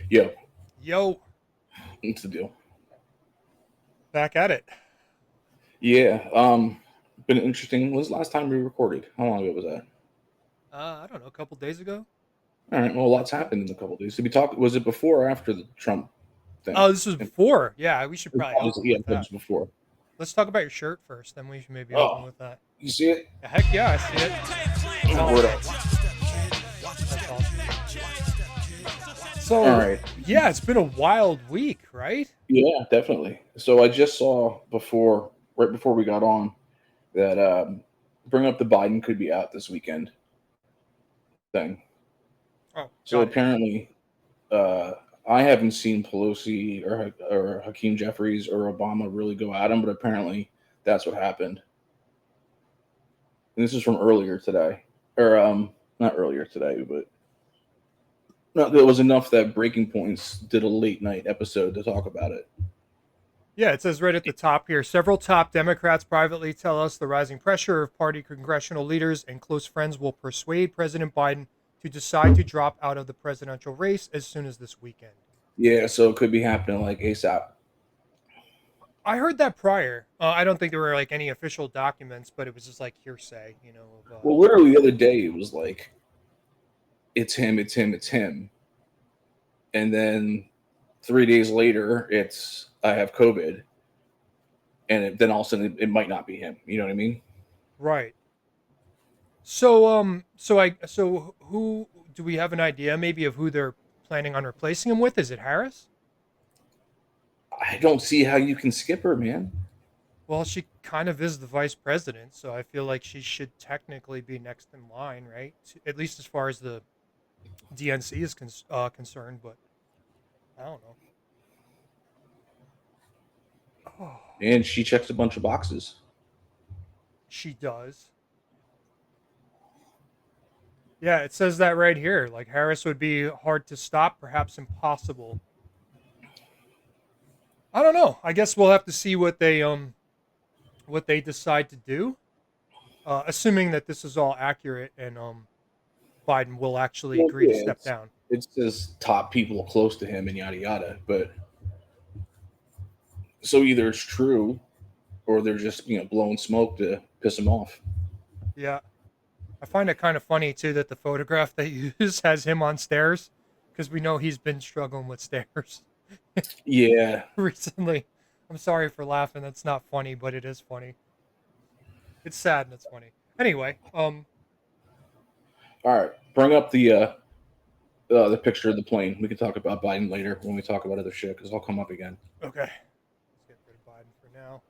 Yeah, Yo, what's the deal? back at it. Yeah, been interesting. When was the last time we recorded? How long ago was that? I don't know, a couple days ago. All right, well, a lot's happened in a couple of days. Did we talk? Was it before or after the Trump thing? Oh, this was before. Yeah, we should probably open Yeah, with that was that. before. Let's talk about your shirt first, then we should maybe open Oh, with that. you see it? Heck yeah, I see it. It's Word awesome. up. That's awesome. All So, right. yeah, it's been a wild week, right? Yeah, definitely. So I just saw before, right before we got on, that bring up the Biden could be out this weekend thing. Oh, So got it. apparently, uh, I haven't seen Pelosi or Hakeem Jeffries or Obama really go at him, but apparently that's what happened. And this is from earlier today, or not earlier today, but no, it was enough that Breaking Points did a late night episode to talk about it. Yeah, it says right at the top here several top Democrats privately tell us the rising pressure of party congressional leaders and close friends will persuade President Biden to decide to drop out of the presidential race as soon as this weekend. Yeah, so it could be happening like ASAP. I heard that prior. I don't think there were like any official documents, but it was just like hearsay, of Well, literally the other day it was like it's him, it's him, it's him, and then 3 days later it's I have COVID, and then all of a sudden it might not be him. You know what I mean? right. So who do we have an idea maybe of who they're planning on replacing him with? Is it Harris? I don't see how you can skip her, man. Well, she kind of is the vice president, so I feel like she should technically be next in line, right? At least as far as the DNC is concerned, but I don't know. Oh, And she checks a bunch of boxes. she does. Yeah, it says that right here. Like Harris would be hard to stop, perhaps impossible. I don't know. I guess we'll have to see what they decide to do. Assuming that this is all accurate and Biden will actually Well, agree to yeah, step down. it says top people close to him and yada yada. But so either it's true or they're just blowing smoke to piss him off. Yeah. I find it kind of funny too that the photograph they use has him on stairs because we know he's been struggling with stairs Yeah. recently. I'm sorry for laughing. That's not funny, but it is funny. It's sad and it's funny. Anyway, All right. Bring up the picture of the plane. We can talk about Biden later when we talk about other shit because I'll come up again. okay. Let's get rid of Biden for now.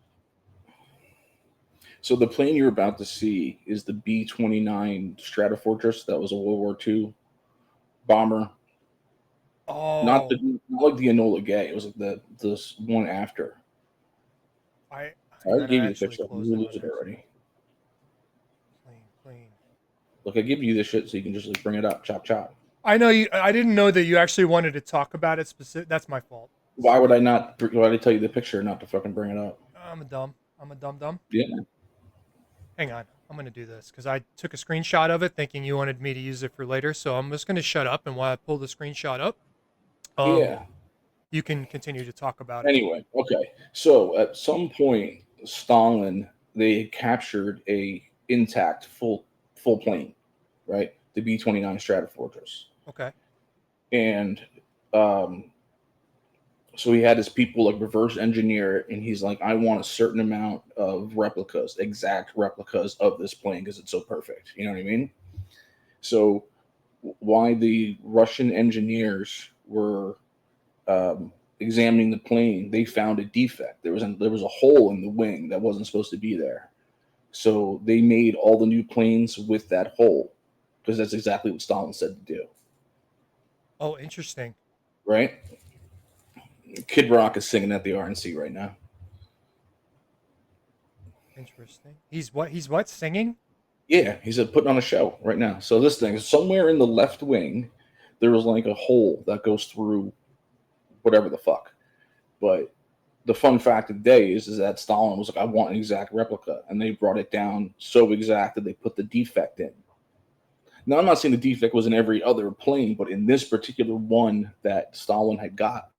So the plane you're about to see is the B-29 Stratofortress. That was a World War II bomber. Oh, Not like the Enola Gay. It was like this one after. I I gotta gave you the actually picture. close You the lose it windows. already. Clean, clean. Look, I give you this shit so you can just like bring it up, chop chop. I know you. I didn't know that you actually wanted to talk about it specific. That's my fault. Why would I not? Why did I tell you the picture not to fucking bring it up? I'm a dumb. I'm a dumb dumb. Yeah, Hang on. I'm going to do this because I took a screenshot of it thinking you wanted me to use it for later. So I'm just going to shut up. And while I pull the screenshot up, um, yeah. you can continue to talk about it. Anyway, okay. So at some point, Stalin they captured a intact full plane, right? The B-29 Stratofortress, Okay. and um, so he had his people like reverse engineer it, and he's like, I want a certain amount of replicas, exact replicas of this plane because it's so perfect. You know what I mean? So why the Russian engineers were examining the plane, they found a defect. There was a hole in the wing that wasn't supposed to be there. So they made all the new planes with that hole because that's exactly what Stalin said to do. Oh, interesting. Right? Kid Rock is singing at the RNC right now. Interesting. He's what? He's what? Singing? Yeah, he's putting on a show right now. So this thing, somewhere in the left wing, there was like a hole that goes through whatever the fuck. But the fun fact of the day is that Stalin was like, I want an exact replica. And they brought it down so exact that they put the defect in. Now, I'm not saying the defect was in every other plane, but in this particular one that Stalin had got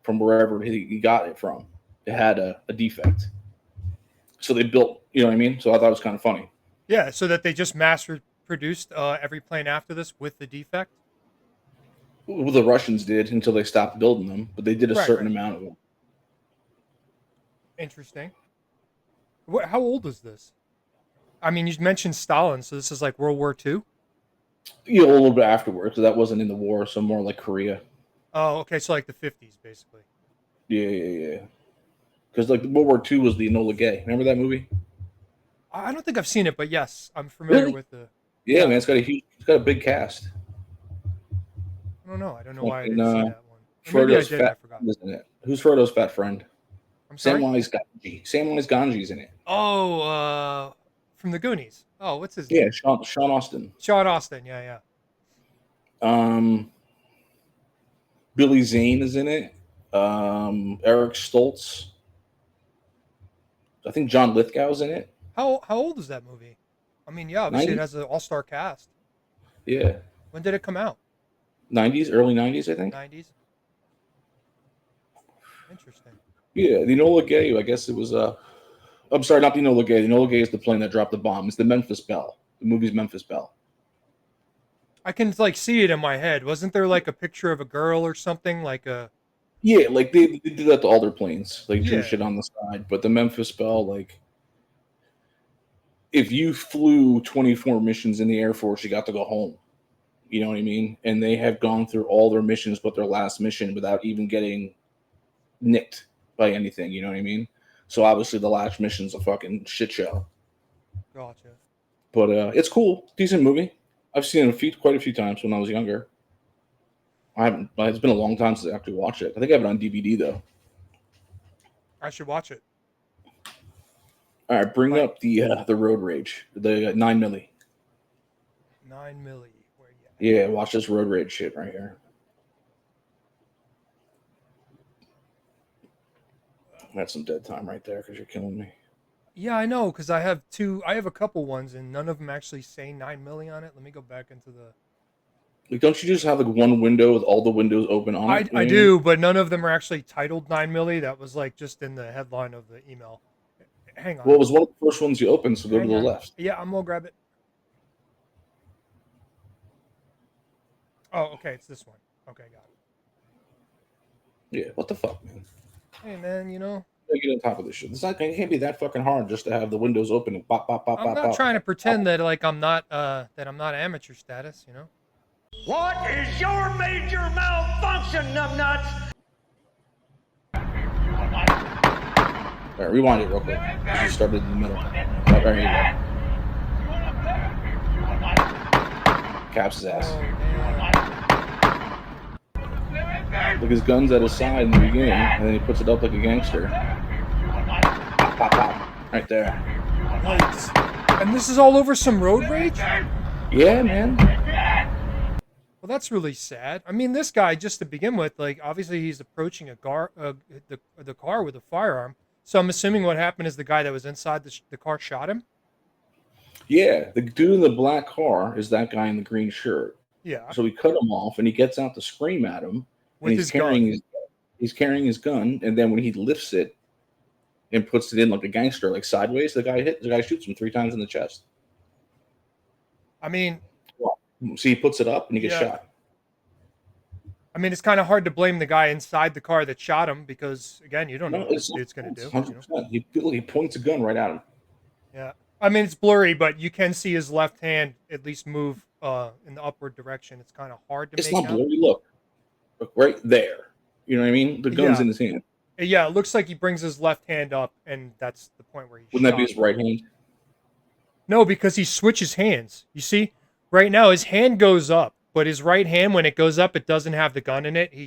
from wherever he got it from, it had a defect. So they built, you know what I mean? So I thought it was kind of funny. Yeah, so that they just mass produced every plane after this with the defect. Well, the Russians did until they stopped building them, but they did a Right, certain right. amount of them. Interesting. How old is this? I mean, you mentioned Stalin, so this is like World War II. You know, a little bit afterwards, so that wasn't in the war, so more like Korea. Oh, okay, so like the 50s, basically. Yeah, yeah, yeah. Because like World War II was the Enola Gay. Remember that movie? I don't think I've seen it, but yes, I'm familiar Really? with the. Yeah, Yeah, man. It's got a big cast. I don't know. I don't know why I Fucking didn't see that one. Or maybe I Frodo's did and I fat forgot. friend is in it. Who's Frodo's fat friend? I'm sorry. Samwise Ganji's in it. Oh, from the Goonies. Oh, what's his Yeah, name? Sean Austin. Sean Austin. Yeah, yeah. Um, Billy Zane is in it. Eric Stoltz. I think John Lithgow's in it. How old is that movie? I mean, yeah, obviously it 90s? has an all-star cast. Yeah. When did it come out? 90s, early 90s, I think. 90s. Interesting. Yeah, the Enola Gay, I guess it was I'm sorry, not the Enola Gay. The Enola Gay is the plane that dropped the bomb. It's the Memphis Belle. The movie's Memphis Belle. I can like see it in my head. Wasn't there like a picture of a girl or something like a? Yeah, like they did that to all their planes. Like drew Yeah. shit on the side. But the Memphis Belle, like if you flew 24 missions in the Air Force, you got to go home. You know what I mean? And they have gone through all their missions but their last mission without even getting nicked by anything. You know what I mean? So obviously the last mission's a fucking shit show. Gotcha. But it's cool, decent movie. I've seen it quite a few times when I was younger. I haven't. It's been a long time since I actually watched it. I think I have it on DVD though. I should watch it. All right, bring Like up the Road Rage, the 9 milli. 9 milli. Where you at? Yeah, watch this Road Rage shit right here. That's some dead time right there because you're killing me. Yeah, I know because I have two. I have a couple ones, and none of them actually say 9 milli on it. Let me go back into the. Like, don't you just have like one window with all the windows open on it? You I know what I mean? do, but none of them are actually titled 9 milli. That was like just in the headline of the email. Hang Well, on. it was one of the first ones you opened, so go to Hang the on. left. Yeah, I'm gonna grab it. Oh, okay, it's this one. Okay, got it. Yeah, what the fuck, man? Hey, man, You get on top of this shit. It can't be that fucking hard just to have the windows open and pop, pop, pop, I'm pop, not pop. trying to pretend that like I'm not amateur status. What is your major malfunction, numbnuts? All right, rewind it real quick. You started in the middle. Right, there you go. Caps his ass. Oh man. Look, his gun's at his side in the beginning, and then he puts it up like a gangster. Pop, pop, pop. Right there. Yikes. And this is all over some road rage? Yeah, man. Well, that's really sad. I mean, this guy, just to begin with, like obviously he's approaching the car with a firearm. So I'm assuming what happened is the guy that was inside the car shot him. Yeah, the dude in the black car is that guy in the green shirt. Yeah, So he cut him off, and he gets out to scream at him. with And his gun. he's carrying his gun, and then when he lifts it and puts it in like a gangster, like sideways, the guy shoots him 3 times in the chest. I mean, So he puts it up and he gets Yeah. shot. I mean, it's kind of hard to blame the guy inside the car that shot him because, again, you don't know No, what it's this dude's going to do. 100%. He points a gun right at him. Yeah. I mean, it's blurry, but you can see his left hand at least move in the upward direction. It's kind of hard to It's make not out. blurry. Look right there. You know what I mean? The gun's Yeah. in his hand. Yeah, it looks like he brings his left hand up, and that's the point where he Wouldn't that be shot his him. right hand? No, because he switches hands. You see, right now his hand goes up, but his right hand, when it goes up, it doesn't have the gun in it. He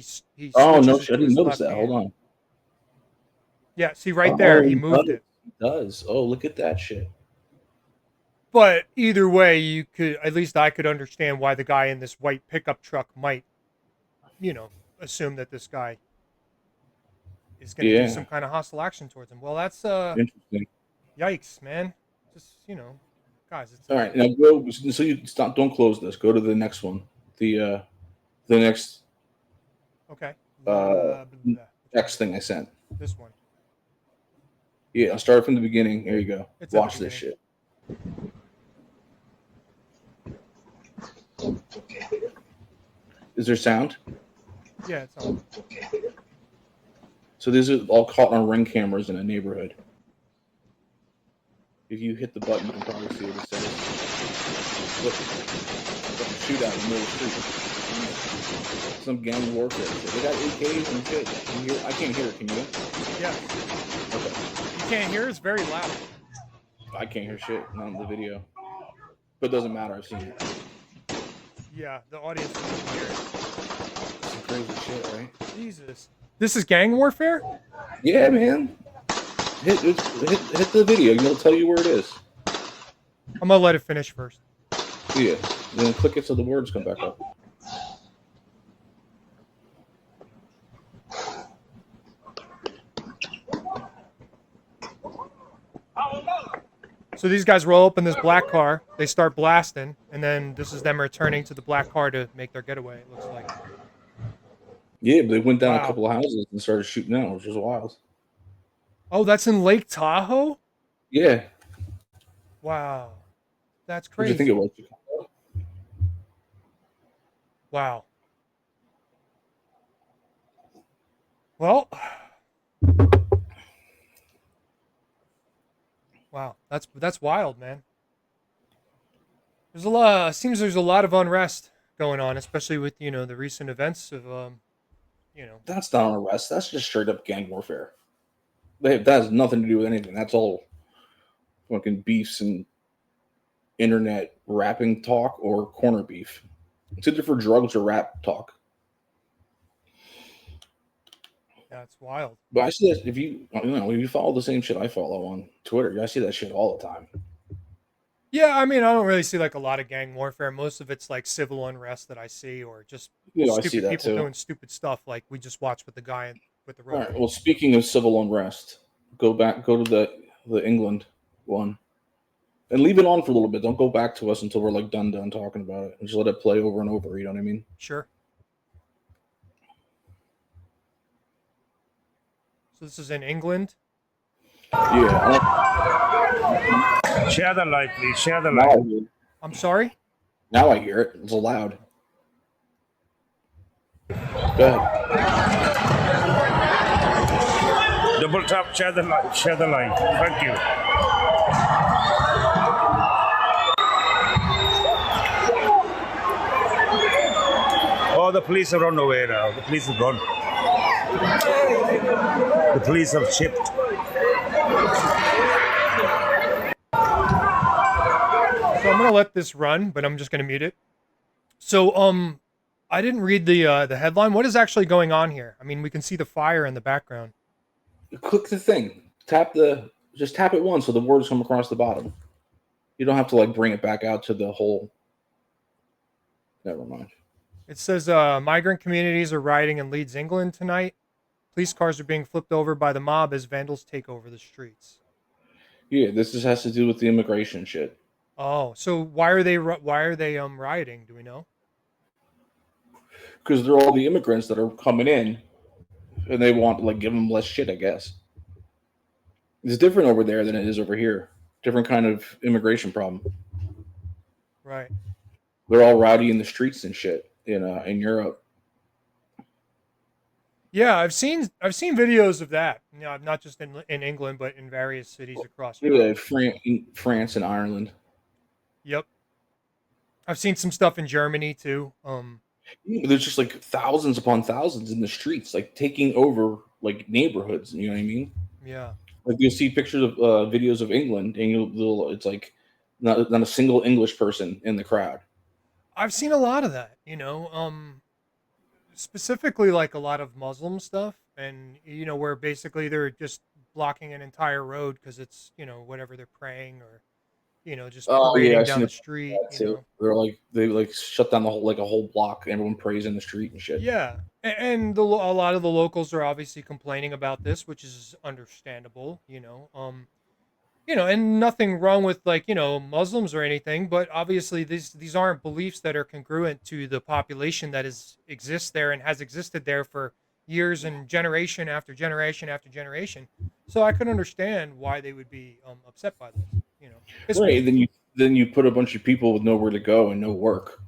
Oh switches no, it I to didn't his notice left that. hand. Hold on. Yeah, see right there, he he moved does. it. He does. Oh, look at that shit. But either way, you could at least I could understand why the guy in this white pickup truck might, assume that this guy is going to do Yeah. some kind of hostile action towards him. Well, that's Interesting. yikes, man. Just Guys, it's All right, now go. So you stop. Don't close this. Go to the next one. The next okay. uh Which text one? thing I sent. This one. Yeah, I'll start from the beginning. Here you go. It's at the Watch this shit. Is there sound? Yeah, it's on. So these are all caught on Ring cameras in a neighborhood. If you hit the button, you can probably see what it says. Look, shootout in the middle of the street. Some gang warfare shit. They got AKs and shit. Can you hear? I can't hear it. Can you? Yeah. Okay. You can't hear. It's very loud. I can't hear shit. Not in the video. But it doesn't matter. I've seen it. Yeah, the audience doesn't hear it. Some crazy shit, right? Jesus. This is gang warfare? Yeah, man. Hit the video. It'll tell you where it is. I'm gonna let it finish first. Yeah. Then click it so the words come back up. So these guys roll up in this black car. They start blasting, and then this is them returning to the black car to make their getaway. It looks like. Yeah, but they went down Wow. a couple of houses and started shooting out, which was wild. Oh, that's in Lake Tahoe? Yeah. Wow. That's What do crazy. you think it was? Wow. Well, wow. That's wild, man. There's a lot. Seems there's a lot of unrest going on, especially with the recent events of That's not an arrest. That's just straight up gang warfare. That has nothing to do with anything. That's all fucking beefs and internet rapping talk or corner beef. It's either for drugs or rap talk. Yeah, it's wild. But I see that if you follow the same shit I follow on Twitter, I see that shit all the time. Yeah, I mean, I don't really see like a lot of gang warfare. Most of it's like civil unrest that I see, or just I see stupid that people too. doing stupid stuff, like we just watched with the guy with the All rope. right. Well, speaking of civil unrest, go to the England one, and leave it on for a little bit. Don't go back to us until we're like done talking about it. Just let it play over and over. You know what I mean? Sure. So this is in England. Yeah. Share the light, please. Share the Now light. I hear it. I'm sorry. Now I hear it. It's loud. Go ahead. Double tap. Share the light. Share the light. Thank you. Oh, the police are on the way now. The police have gone. The police have shipped. So I'm gonna let this run, but I'm just gonna mute it. So I didn't read the headline. What is actually going on here? I mean, we can see the fire in the background. Click the thing. Just tap it once so the words come across the bottom. You don't have to like bring it back out to the whole. Never mind. It says migrant communities are rioting in Leeds, England tonight. Police cars are being flipped over by the mob as vandals take over the streets. Yeah, this just has to do with the immigration shit. Oh, so why are they rioting? Do we know? Because they're all the immigrants that are coming in, and they want to like give them less shit. I guess it's different over there than it is over here. Different kind of immigration problem. Right. They're all rowdy in the streets and shit in Europe. Yeah, I've seen videos of that. Not just in England, but in various cities across Europe. France and Ireland. Yep. I've seen some stuff in Germany too. There's just like thousands upon thousands in the streets, like taking over like neighborhoods. You know what I mean? Yeah. Like you'll see pictures of videos of England, and it's like not a single English person in the crowd. I've seen a lot of that, specifically like a lot of Muslim stuff, and where basically they're just blocking an entire road because it's whatever they're praying or just parading I've down seen the it street. too. They're like they shut down the whole block. Everyone prays in the street and shit. Yeah, and a lot of the locals are obviously complaining about this, which is understandable. and nothing wrong with like, Muslims or anything, but obviously these aren't beliefs that are congruent to the population that exists there and has existed there for years and generation after generation after generation. So I can understand why they would be upset by this, It's Right. Then you put a bunch of people with nowhere to go and no work.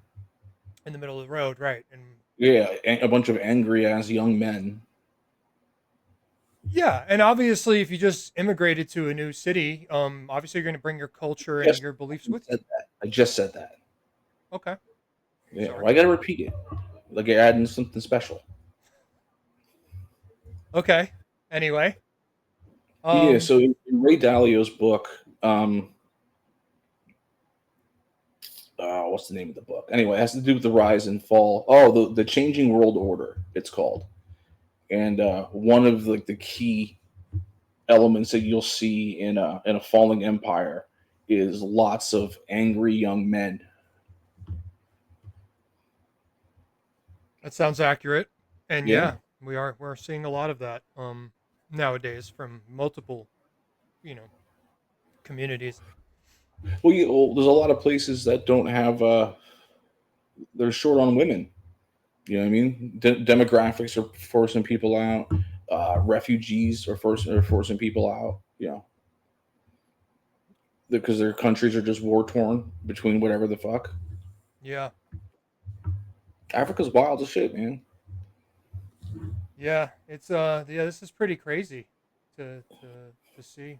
in the middle of the road, right? And Yeah, a bunch of angry ass young men. yeah, and obviously if you just immigrated to a new city, obviously you're going to bring your culture and Yes, your beliefs with you. I just said that. Okay. Yeah, Sorry. well, I gotta repeat it. Like you're adding something special. Okay. Anyway, Yeah, um so in Ray Dalio's book, what's the name of the book? Anyway, it has to do with the rise and fall. Oh, the Changing World Order, it's called. And one of like the key elements that you'll see in a falling empire is lots of angry young men. that sounds accurate. And Yeah. yeah, we're seeing a lot of that nowadays from multiple, you know, communities. Well, there's a lot of places that don't have. They're short on women. You know what I mean? Demographics are forcing people out. Refugees are forcing people out. Because their countries are just war torn between whatever the fuck. Yeah. Africa's wild as shit, man. Yeah, it's yeah, this is pretty crazy to see.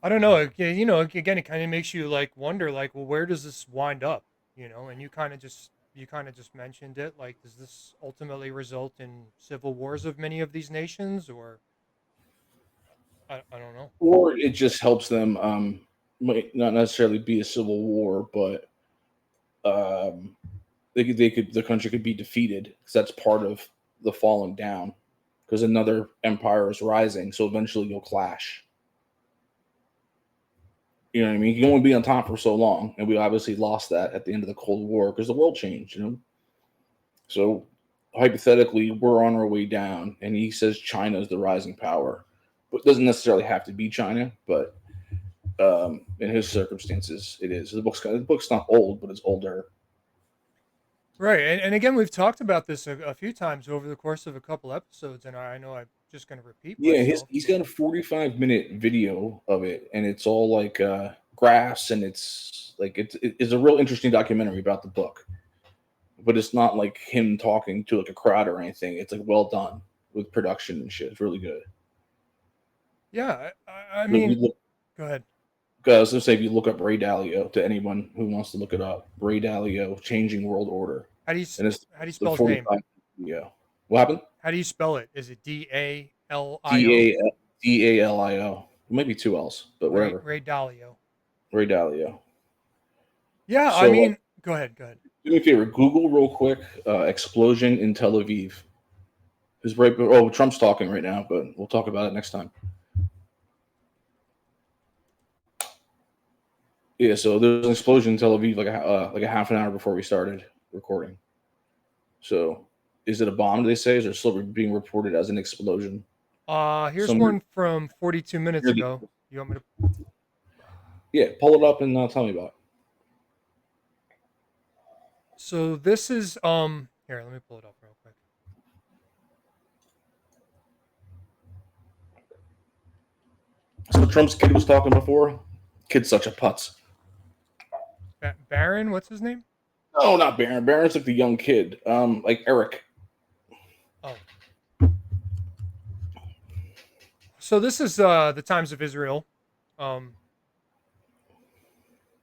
I don't know. Again, it kind of makes you like wonder, like, well, where does this wind up? And you kind of just mentioned it. Like, does this ultimately result in civil wars of many of these nations, or I don't know. Or it just helps them. Might not necessarily be a civil war, but um, the country could be defeated because that's part of the falling down. Because another empire is rising, so eventually you'll clash. You know what I mean? You can only be on top for so long, and we obviously lost that at the end of the Cold War because the world changed. So hypothetically, we're on our way down, and he says China is the rising power, but it doesn't necessarily have to be China. But in his circumstances, it is. The book's not old, but it's older. Right, and again, we've talked about this a few times over the course of a couple episodes, and I know I'm just going to repeat Yeah, myself. he's got a 45-minute video of it, and it's all like graphs, and it's like it's a real interesting documentary about the book. But it's not like him talking to like a crowd or anything. It's like well done with production and shit. It's really good. Yeah, I If you mean, look, go ahead. I was gonna say if you look up Ray Dalio, to anyone who wants to look it up, Ray Dalio, Changing World Order, How do you and it's how do you the spell his name? 45 video. What happened? How do you spell it? Is it Dalio? Dalio. Maybe two L's, but Ray whatever. Ray Dalio. Ray Dalio. Yeah, I So mean, go ahead, go ahead. do me a favor, Google real quick, explosion in Tel Aviv. Because Trump's talking right now, but we'll talk about it next time. Yeah, so there was an explosion in Tel Aviv like a half an hour before we started recording. So, is it a bomb? Do they say? Is it still being reported as an explosion? Here's Some one from 42 minutes near the- ago. You want me to? Yeah, pull it up and tell me about it. So this is here. Let me pull it up real quick. So Trump's kid was talking before. Kid's such a putz. Baron, what's his name? No, not Baron. Baron's like the young kid. Like Eric. Oh. So this is the Times of Israel,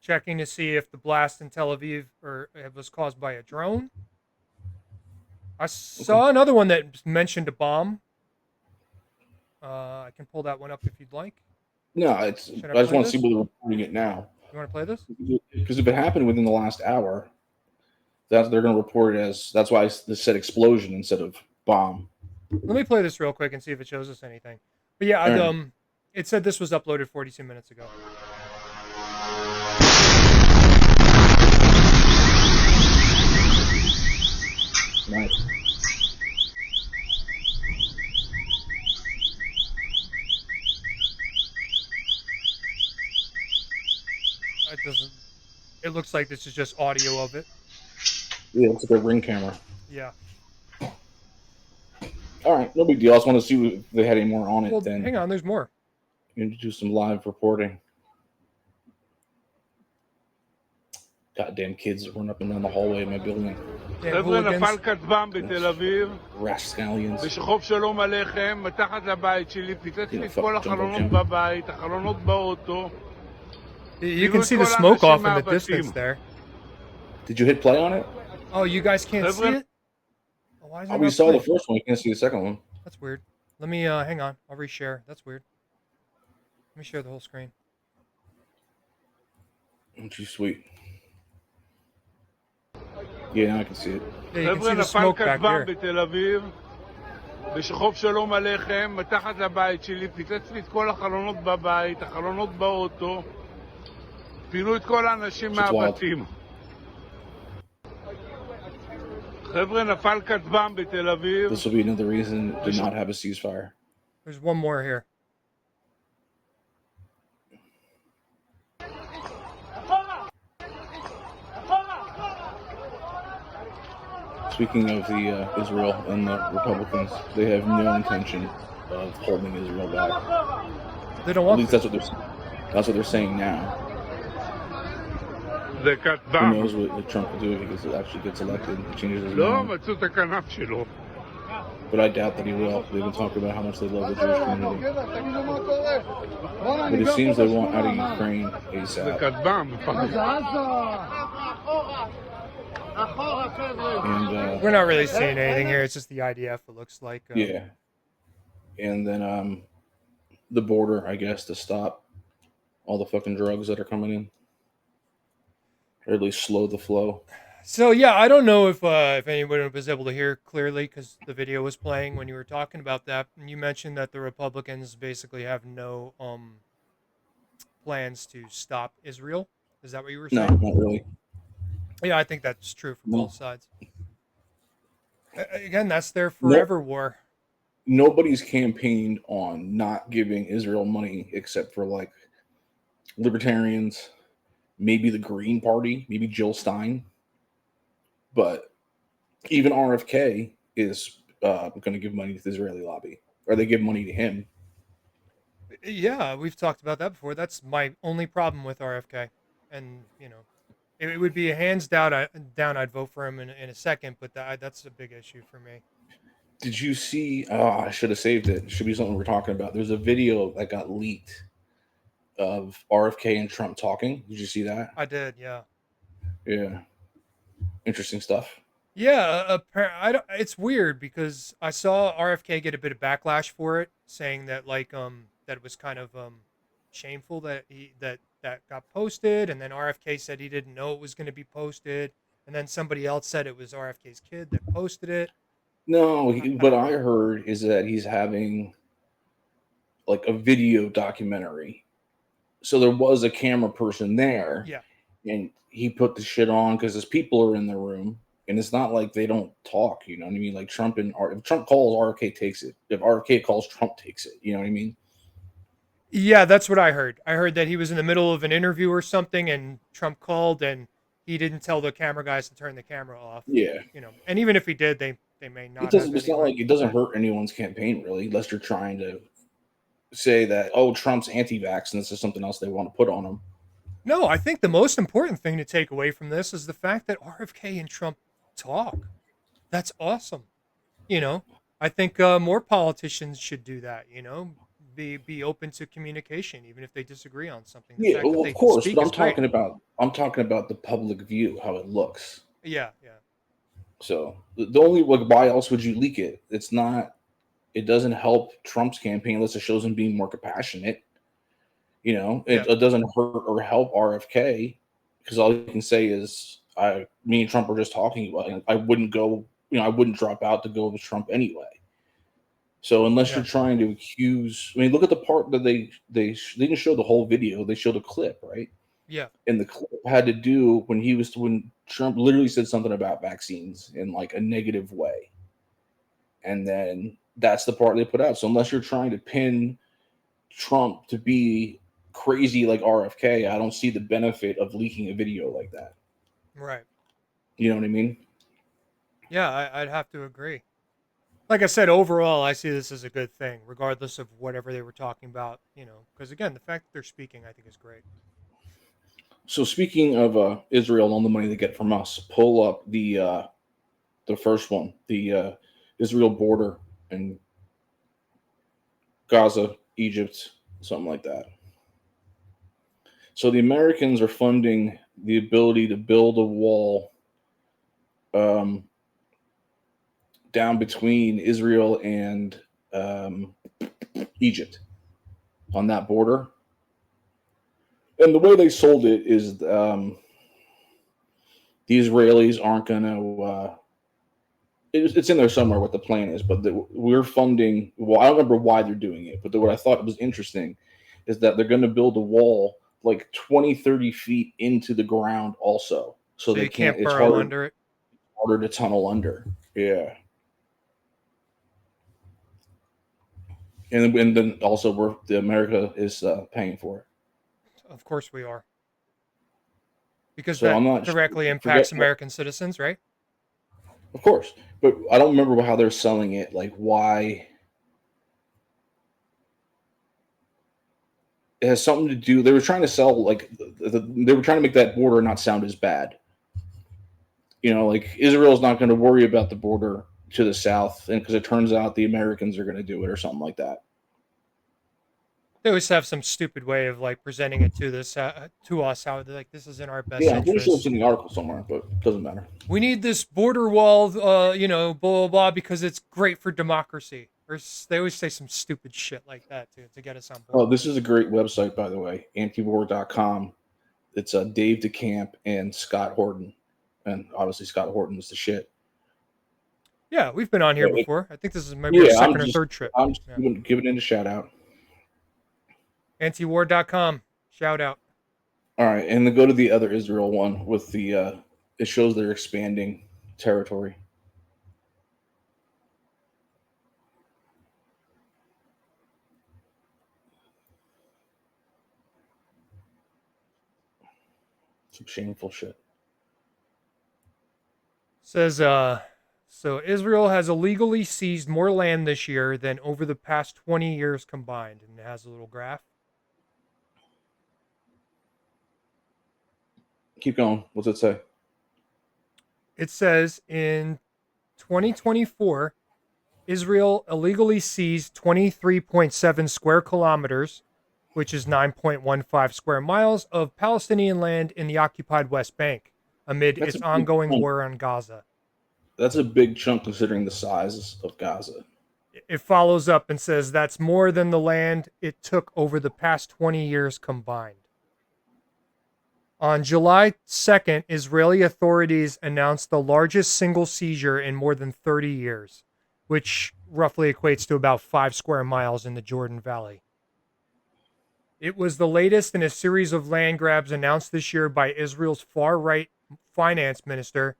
checking to see if the blast in Tel Aviv was caused by a drone. I saw another one that mentioned a bomb. I can pull that one up if you'd like. No, I just play want to this? see whether they're reporting it now. You want to play this? Because if it happened within the last hour, they're going to report it as. That's why this said explosion instead of bomb. Let me play this real quick and see if it shows us anything. But yeah, Alright. it said this was uploaded 42 minutes ago. Nice. it looks like this is just audio of it. Yeah, it's like a ring camera. Yeah. All right, no big deal. I just want to see if they had any more on it. Well, Then hang on. There's more. you need to do some live reporting. Goddamn kids that run up and down the hallway of my building. Damn חבר'ה, hooligans. נפל כטב"ם בתל אביב, Rascallions. בשחוב שלום עליכם, מתחת לבית שלי, פיצץ לי את כל החלונות בבית, החלונות באוטו. You can see the smoke off in the distance there. Did you hit play on it? Oh, you guys can't see it? Oh, why is it We not saw the playing? first one. You can't see the second one. That's weird. Let me hang on. I'll reshare. That's weird. Let me share the whole screen. Aren't you sweet? Yeah, now I can see it. Yeah, you can חבר'ה, see the נפל smoke back כטב"ם here. בתל אביב, בשחוב שלום עליכם, מתחת לבית שלי, פיצץ לי את כל החלונות בבית, החלונות באוטו. פינו את כל האנשים מהבתים. חבר'ה, נפל כטב"ם בתל אביב. This will be another reason to not have a ceasefire. There's one more here. Speaking of the Israel and the Republicans, they have no intention of holding Israel back. They don't At want least to. that's what they're saying now. זה Who כטב"ם. knows what Trump will do if he actually gets elected and changes his לא, mind. מצאו את הכנף שלו. But I doubt that he will. They've been talking about how much they love the Jewish community. But it seems they want out of Ukraine זה ASAP. כטב"ם. And We're not really seeing anything here. It's just the IDF. It looks like. yeah. And then the border, I guess, to stop all the fucking drugs that are coming in. Or at least slow the flow. So yeah, I don't know if anyone was able to hear clearly because the video was playing when you were talking about that, and you mentioned that the Republicans basically have no plans to stop Israel. Is that what you were No, saying? not really. Yeah, I think that's true for No. both sides. Again, that's their forever war. Nobody's campaigned on not giving Israel money except for like libertarians, maybe the Green Party, maybe Jill Stein. But even RFK is going to give money to the Israeli lobby, or they give money to him. Yeah, we've talked about that before. That's my only problem with RFK, and it would be a hands down. I'd vote for him in a second, but that's a big issue for me. Did you see? Oh, I should have saved it. It should be something we're talking about. There's a video that got leaked of RFK and Trump talking. Did you see that? I did, yeah. Yeah. Interesting stuff. Yeah, it's weird because I saw RFK get a bit of backlash for it, saying that that it was kind of shameful that that got posted, and then RFK said he didn't know it was going to be posted, and then somebody else said it was RFK's kid that posted it. No, what I heard is that he's having like a video documentary. So there was a camera person there. Yeah. And he put the shit on because his people are in the room. And it's not like they don't talk, you know what I mean? Like Trump if Trump calls, RFK takes it. If RFK calls, Trump takes it. You know what I mean? Yeah, that's what I heard. I heard that he was in the middle of an interview or something, and Trump called, and he didn't tell the camera guys to turn the camera off. Yeah. And even if he did, they may not. It's not like it doesn't hurt anyone's campaign, really, unless you're trying to say that, oh, Trump's anti-vax, and this is something else they want to put on him. No, I think the most important thing to take away from this is the fact that RFK and Trump talk. That's awesome. I think more politicians should do that. Be open to communication, even if they disagree on something. The fact that Well, they of course, speak but is great. I'm talking about the public view, how it looks. Yeah. So the only why else would you leak it? It doesn't help Trump's campaign unless it shows him being more compassionate. It doesn't hurt or help RFK because all you can say is me and Trump are just talking about it. I wouldn't go, I wouldn't drop out to go with Trump anyway. So unless you're trying to accuse, look at the part that they didn't show the whole video. They showed a clip, right? Yeah. And the clip had to do when Trump literally said something about vaccines in like a negative way. And then that's the part they put out. So unless you're trying to pin Trump to be crazy like RFK, I don't see the benefit of leaking a video like that. Right. You know what I mean? Yeah, I'd have to agree. Like I said, overall, I see this as a good thing, regardless of whatever they were talking about. Because again, the fact that they're speaking, I think, is great. So speaking of Israel and all the money they get from us, pull up the first one, the Israel border and Gaza, Egypt, something like that. So the Americans are funding the ability to build a wall down between Israel and Egypt on that border. And the way they sold it is the Israelis aren't going to. It's in there somewhere what the plan is, but we're funding. Well, I don't remember why they're doing it, but what I thought was interesting is that they're going to build a wall like 20, 30 feet into the ground also. So they you can't it's burrow under it. Harder to tunnel under. Yeah. And then also America is paying for it. Of course we are. Because So that I'm not directly sure, impacts American citizens, right? Of course. But I don't remember how they're selling it, like why. It has something to do. They were trying to sell like they were trying to make that border not sound as bad. Like Israel's not going to worry about the border to the south, and because it turns out the Americans are going to do it or something like that. They always have some stupid way of like presenting it to us how like this is in our best Yeah, I'm pretty sure it's interest. in the article somewhere, but it doesn't matter. We need this border wall, blah blah blah, because it's great for democracy. Or they always say some stupid shit like that to get us on board. Oh, this is a great website, by the way, antiwar.com. It's Dave DeCamp and Scott Horton, and obviously Scott Horton is the shit. Yeah, we've been on here before. I think this is maybe our second or third trip. I'm just giving it a shout out. Antiwar.com. Shout out. All right, and then go to the other Israel one with the it shows they're expanding territory. Some shameful shit. Says so Israel has illegally seized more land this year than over the past 20 years combined, and it has a little graph. Keep going. What's it say? It says in 2024, Israel illegally seized 23.7 square kilometers, which is 9.15 square miles, of Palestinian land in the occupied West Bank amid its ongoing war on Gaza. That's a big chunk considering the size of Gaza. It follows up and says that's more than the land it took over the past 20 years combined. On July 2nd, Israeli authorities announced the largest single seizure in more than 30 years, which roughly equates to about 5 square miles in the Jordan Valley. It was the latest in a series of land grabs announced this year by Israel's far-right finance minister,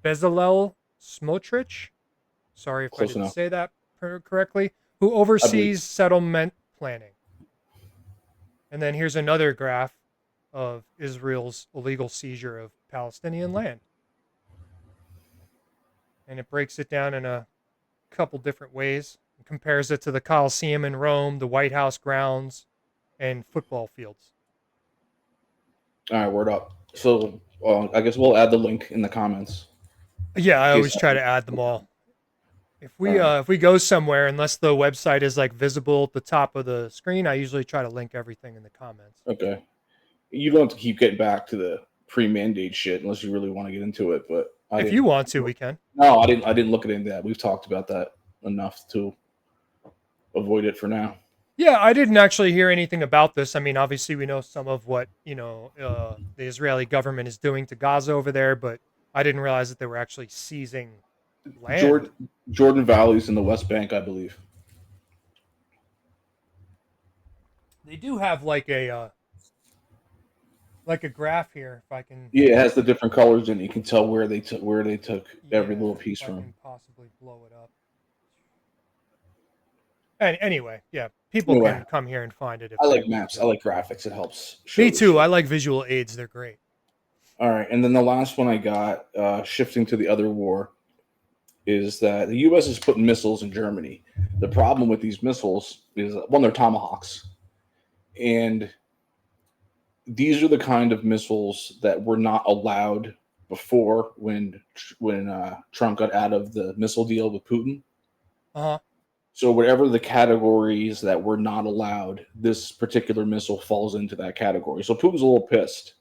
Bezalel Smotrich. Sorry if I didn't say that correctly. Who oversees settlement planning. And then here's another graph of Israel's illegal seizure of Palestinian land. And it breaks it down in a couple different ways. It compares it to the Colosseum in Rome, the White House grounds, and football fields. All right, word up. So I guess we'll add the link in the comments. Yeah, I always try to add them all. If we go somewhere, unless the website is like visible at the top of the screen, I usually try to link everything in the comments. Okay. You don't have to keep getting back to the pre-mandate shit unless you really want to get into it. But if you want to, we can. No, I didn't look into that. We've talked about that enough to avoid it for now. Yeah, I didn't actually hear anything about this. I mean, obviously we know some of what the Israeli government is doing to Gaza over there, but I didn't realize that they were actually seizing land. Jordan Valley's in the West Bank, I believe. They do have like a graph here, if I can. Yeah, it has the different colors in it. You can tell where they took every little piece I from. can possibly blow it up. And anyway, yeah, people Anyway, can come here and find it. If I they like want maps. to. I like graphics. It helps. Show Me the too. shit. I like visual aids. They're great. All right, and then the last one I got, shifting to the other war, is that the U.S. is putting missiles in Germany. The problem with these missiles is, one, they're Tomahawks, and these are the kind of missiles that were not allowed before when Trump got out of the missile deal with Putin. Uh huh. So whatever the categories that were not allowed, this particular missile falls into that category. So Putin's a little pissed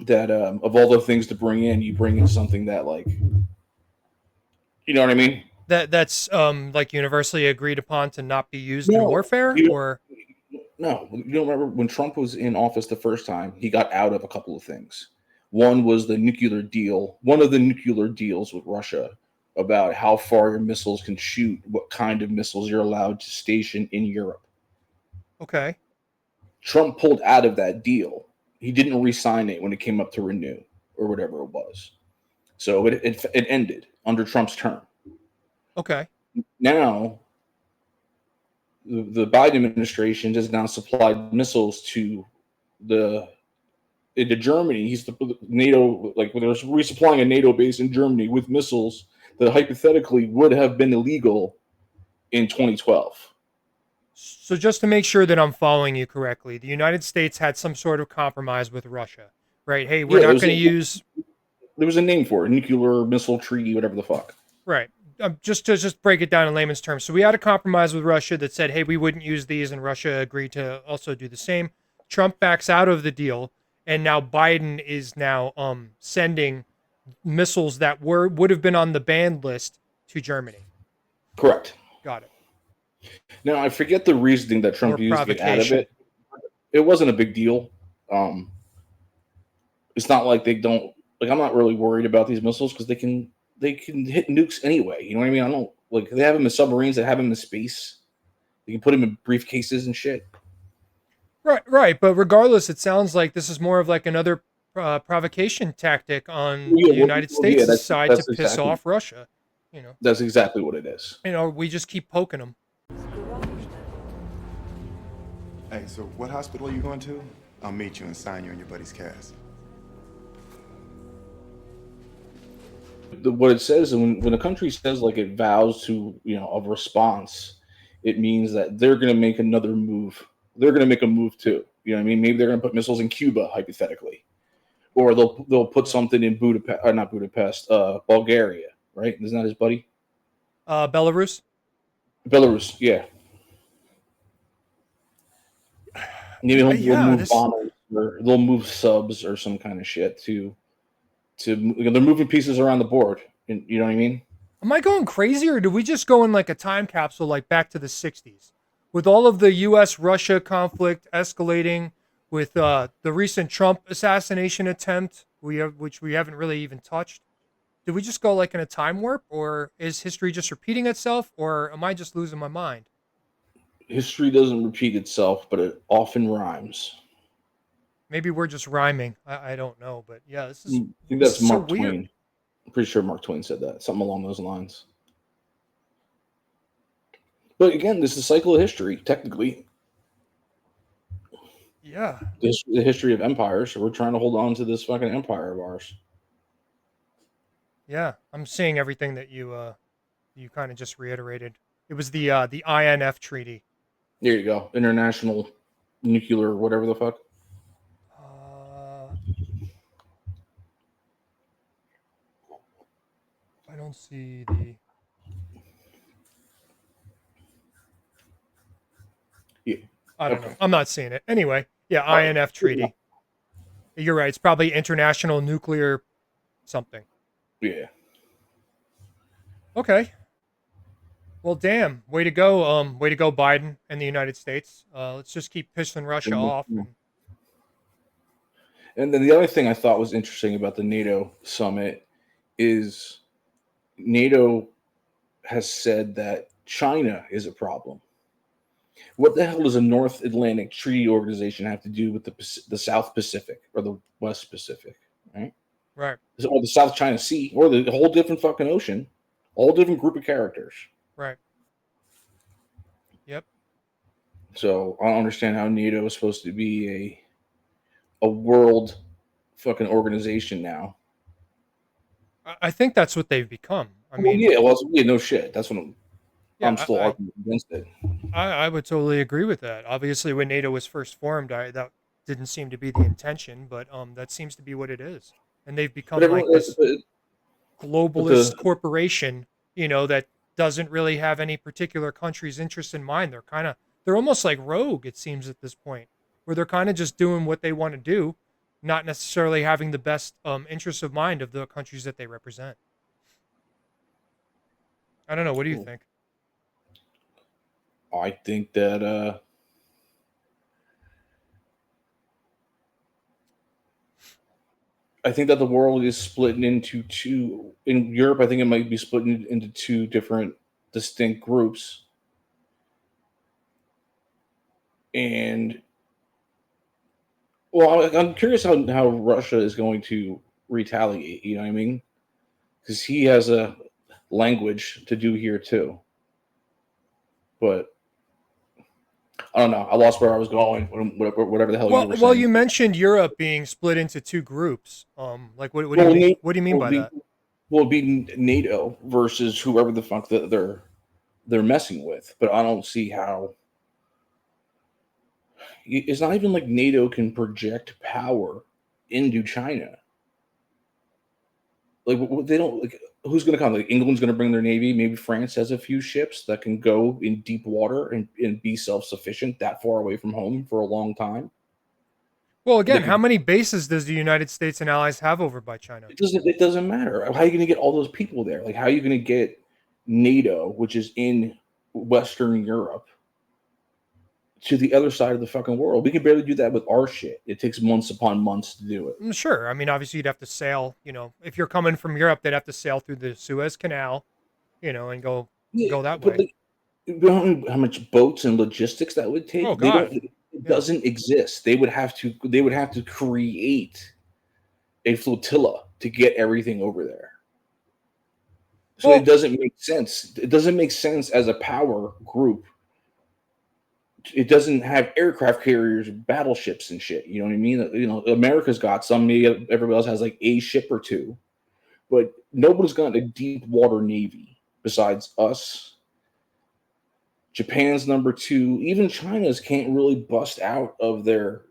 that of all the things to bring in, you bring in something that, like, you know what I mean? That's like universally agreed upon to not be used in No, warfare, you don't, or no. You don't remember when Trump was in office the first time? He got out of a couple of things. One was the nuclear deal. One of the nuclear deals with Russia about how far your missiles can shoot, what kind of missiles you're allowed to station in Europe. okay. Trump pulled out of that deal. He didn't re-sign it when it came up to renew or whatever it was. So it ended under Trump's term. Okay. Now, the Biden administration has now supplied missiles to into Germany. He's the NATO, like when they're resupplying a NATO base in Germany with missiles that hypothetically would have been illegal in 2012. So just to make sure that I'm following you correctly, the United States had some sort of compromise with Russia, right? Hey, we're Yeah, not going to use there was a name for it, nuclear missile treaty, whatever the fuck. right. Just to break it down in layman's terms. So we had a compromise with Russia that said, hey, we wouldn't use these, and Russia agreed to also do the same. Trump backs out of the deal, and now Biden is now sending missiles that would have been on the banned list to Germany. Correct. Got it. Now I forget the reasoning that Trump Or used to get out of provocation. it. It wasn't a big deal. It's not like they don't, like, I'm not really worried about these missiles because they can hit nukes anyway. You know what I mean? I don't, like, they have them in submarines, they have them in space. They can put them in briefcases and shit. Right. But regardless, it sounds like this is more of like another provocation tactic on Yeah, the United States' side to piss exactly, off Russia. You know, that's exactly what it is. we just keep poking them. Hey, so what hospital are you going to? I'll meet you and sign you in your buddy's cast. What it says, when a country says, like, it vows to, a response, it means that they're going to make another move. They're going to make a move too. You know what I mean? Maybe they're going to put missiles in Cuba, hypothetically, or they'll put something in Budapest, not Budapest, Bulgaria, right? Isn't that his buddy? Belarus. Belarus, yeah. Maybe they'll move bombers, or they'll move subs or some kind of shit to they're moving pieces around the board. You know what I mean? Am I going crazy, or do we just go in like a time capsule, like back to the '60s, with all of the U.S.-Russia conflict escalating, with the recent Trump assassination attempt, which we haven't really even touched? Did we just go like in a time warp, or is history just repeating itself, or am I just losing my mind? History doesn't repeat itself, but it often rhymes. Maybe we're just rhyming. I don't know, but yeah, this is. I think that's Mark so weird. Twain. I'm pretty sure Mark Twain said that, something along those lines. But again, this is a cycle of history, technically. Yeah. The history of empires. So we're trying to hold on to this fucking empire of ours. Yeah, I'm seeing everything that you kind of just reiterated. It was the INF treaty. There you go. International nuclear, whatever the fuck. I don't see the. Yeah. I don't know. I'm not seeing it. Anyway, yeah, INF treaty. You're right. It's probably international nuclear something. Yeah. Okay. Well, damn. Way to go, Biden and the United States. Let's just keep pissing Russia off. And then the other thing I thought was interesting about the NATO summit is NATO has said that China is a problem. What the hell does a North Atlantic Treaty Organization have to do with the South Pacific or the West Pacific, right? Right. Or the South China Sea or the whole different fucking ocean, all different group of characters. Right. So I don't understand how NATO is supposed to be a world fucking organization now. I think that's what they've become. I Well, mean, yeah, well, yeah, no shit. That's what I'm yeah, still arguing against it. I would totally agree with that. Obviously, when NATO was first formed, that didn't seem to be the intention, but that seems to be what it is. And they've But become like everyone, this but globalist the corporation, that doesn't really have any particular country's interest in mind. They're almost like rogue, it seems at this point, where they're kind of just doing what they want to do, not necessarily having the best interests of mind of the countries that they represent. I don't know. What do you think? I think that the world is splitting into two. In Europe, I think it might be split into two different distinct groups. And well, I'm curious how Russia is going to retaliate. You know what I mean? Because he has a language to do here too. But I don't know. I lost where I was going. Whatever the hell you were Well, saying. you mentioned Europe being split into two groups. Like, what do you Well, mean? NATO What do you mean will by be that? will be NATO versus whoever the fuck that they're messing with. But I don't see how. It's not even like NATO can project power into China. Like they don't like. Who's going to come? Like England's going to bring their navy. Maybe France has a few ships that can go in deep water and be self sufficient that far away from home for a long time. Well, They again, how could. many bases does the United States and allies have over by China? It doesn't matter. How are you going to get all those people there? Like how are you going to get NATO, which is in Western Europe, to the other side of the fucking world? We can barely do that with our shit. It takes months upon months to do it. Sure. I mean, obviously, you'd have to sail. If you're coming from Europe, they'd have to sail through the Suez Canal, and Yeah, go that but way. like, you know how much boats and logistics that would Oh take? They don't. God. It Yeah. doesn't exist. They would have to. They would have to create a flotilla to get everything over there. So it Well, doesn't make sense. It doesn't make sense as a power group. It doesn't have aircraft carriers, battleships, and shit. You know what I mean? America's got some. Maybe everybody else has like a ship or two, but nobody's got a deep water navy besides us. Japan's number two. Even China's can't really bust out of their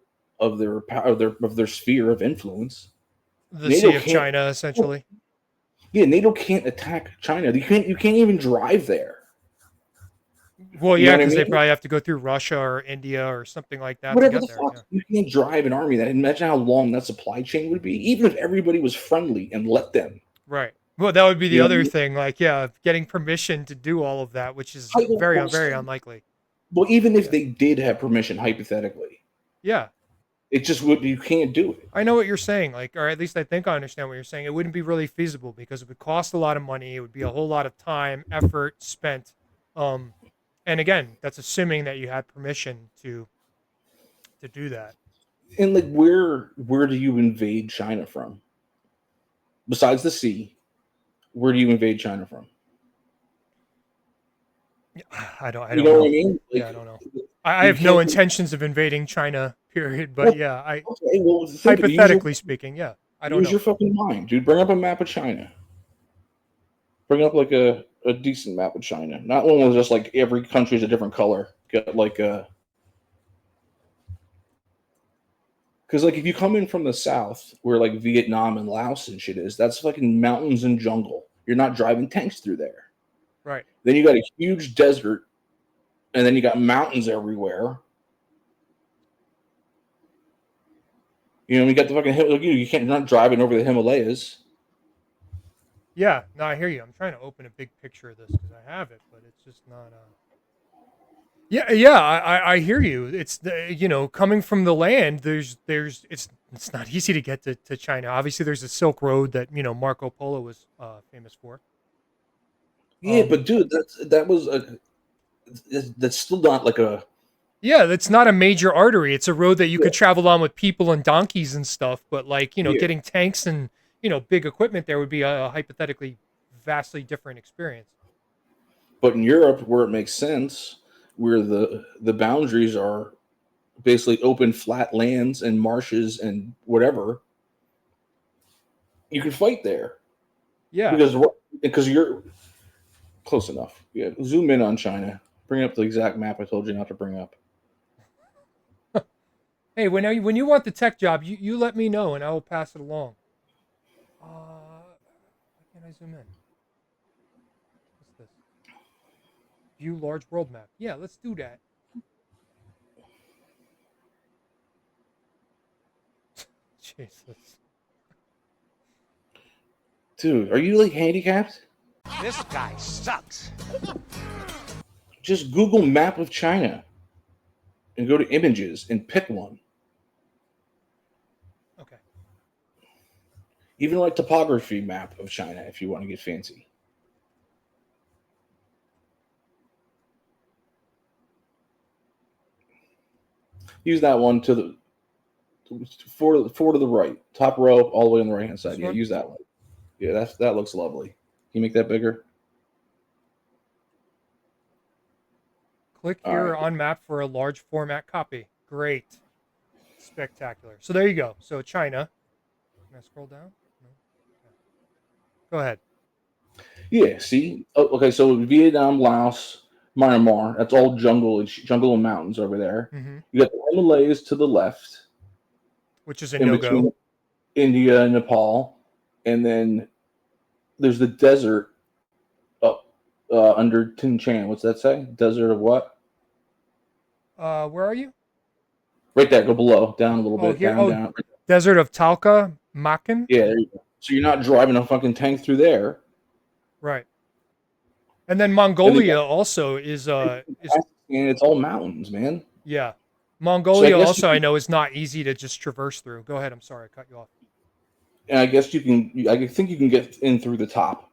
sphere of influence. the NATO Sea of can't. China, essentially. Yeah, NATO can't attack China. You can't even drive there. Well, You know yeah, what I because they mean? probably have to go through Russia or India or something like that to Whatever get the there. fuck. Yeah. You can't drive an army that. Imagine how long that supply chain would be, even if everybody was friendly and let them. Right. Well, that would be the You know what I other mean? thing. Like, yeah, getting permission to do all of that, which is very, Well, very unlikely. well, even if Yeah. they did have permission, hypothetically, Yeah. it just would. You can't do it. I know what you're saying, like, or at least I think I understand what you're saying. It wouldn't be really feasible because it would cost a lot of money. It would be a whole lot of time, effort spent. Um, and again, that's assuming that you had permission to do that. And like, where do you invade China from? Besides the sea, where do you invade China from? I You don't know what I know. mean? Yeah, I Like, don't know. I you have no can't. intentions of invading China, period. But Well, yeah, I okay, well, think of it. hypothetically speaking, yeah, I don't Use know. your fucking mind, dude. Bring up a map of China. Bring up like a decent map of China, not one with just like every country's a different color. Get like a because like if you come in from the south, where like Vietnam and Laos and shit is, that's fucking mountains and jungle. You're not driving tanks through there. Right. Then you got a huge desert, and then you got mountains everywhere. You got the fucking you can't. You're not driving over the Himalayas. Yeah, no, I hear you. I'm trying to open a big picture of this because I have it, but it's just not. Yeah, yeah, I hear you. It's coming from the land. It's not easy to get to China. Obviously, there's a Silk Road that Marco Polo was famous for. Yeah, but dude, that's still not like a. Yeah, that's not a major artery. It's a road that you could travel on with people and donkeys and stuff. But like Yeah. getting tanks and big equipment there would be a hypothetically vastly different experience. But in Europe, where it makes sense, where the boundaries are basically open flat lands and marshes and whatever, you can fight there. Yeah. Because you're close enough. Yeah, zoom in on China. Bring up the exact map I told you not to bring up. Hey, when you want the tech job, you let me know and I will pass it along. Why can't I zoom in? What's this? View large world map. Yeah, let's do that. Jesus. Dude, are you like handicapped? This guy sucks. Just Google map of China and go to images and pick one. Okay. Even like topography map of China if you want to get fancy. Use that one to the four to the right, top row, all the way on the right hand side. This Yeah, one? use that one. Yeah, that looks lovely. Can you make that bigger? Click All here right. on map for a large format copy. Great. Spectacular. So there you go. So China. Can I scroll down? No. Okay. Go ahead. Yeah, see? Oh, okay, so Vietnam, Laos, Myanmar, that's all jungle and mountains over there. Mm-hmm. You got the Himalayas to the left, Which is a in no between go. India and Nepal, and then there's the desert up under Tinchan. What's that say? Desert of what? Where are you? Right there. Go below, down a little Oh, bit, here. down, Oh, down. Desert of Talca, Makan. Yeah, there you go. So you're not driving a fucking tank through there. Right. And then Mongolia also is And it's all mountains, man. yeah. So I Mongolia guess also I know is not easy to just traverse through. Go ahead. I'm sorry, I cut you off. and I guess you can. I think you can get in through the top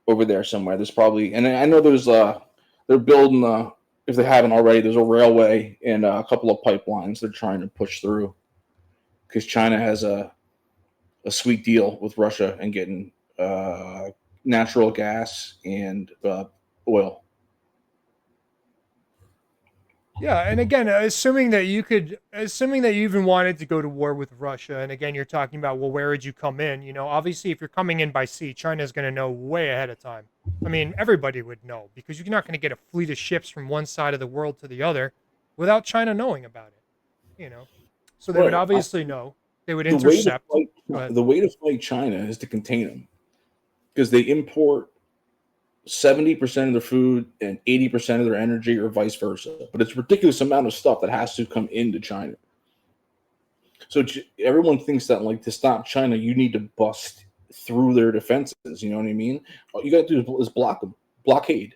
over there somewhere. There's probably, and I know there's they're building if they haven't already, there's a railway and a couple of pipelines they're trying to push through because China has a sweet deal with Russia and getting natural gas and oil. Yeah, and again, assuming that you even wanted to go to war with Russia, and again, you're talking about, well, where would you come in? You know, obviously, if you're coming in by sea, China's going to know way ahead of time. I mean, everybody would know because you're not going to get a fleet of ships from one side of the world to the other without China knowing about it. You know, so they would Right. obviously know. They would The way to intercept. Go fight ahead. the way to fight China is to contain them because they import 70% of their food and 80% of their energy, or vice versa. But it's a ridiculous amount of stuff that has to come into China. So everyone thinks that like to stop China, you need to bust through their defenses. You know what I mean? All you got to do is block them, blockade,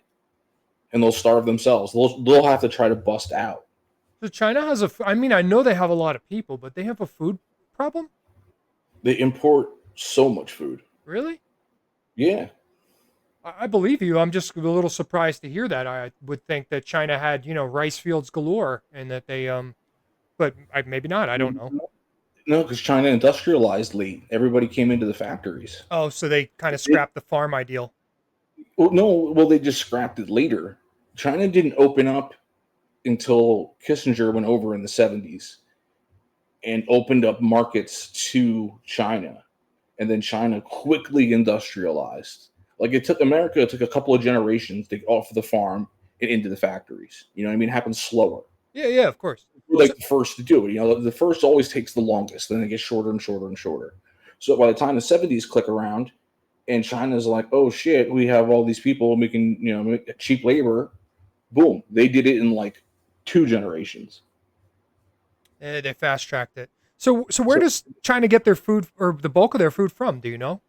and they'll starve themselves. They'll have to try to bust out. So China has I mean, I know they have a lot of people, but they have a food problem. They import so much food. Really? Yeah. I believe you. I'm just a little surprised to hear that. I would think that China had, rice fields galore, and that they, but maybe not. I don't know. No, because China industrialized late. Everybody came into the factories. Oh, so they kind of scrapped the farm ideal. Well, no, well, they just scrapped it later. China didn't open up until Kissinger went over in the 70s and opened up markets to China. And then China quickly industrialized. Like it took a couple of generations to get off the farm and into the factories. You know what I mean? It happens slower. Yeah, of course. We're like the first to do it. You know, the first always takes the longest, then it gets shorter and shorter and shorter. So by the time the 70s click around and China's like, oh shit, we have all these people making, make cheap labor, boom. They did it in like 2 generations. They fast tracked it. So where does China get their food, or the bulk of their food, from? Do you know?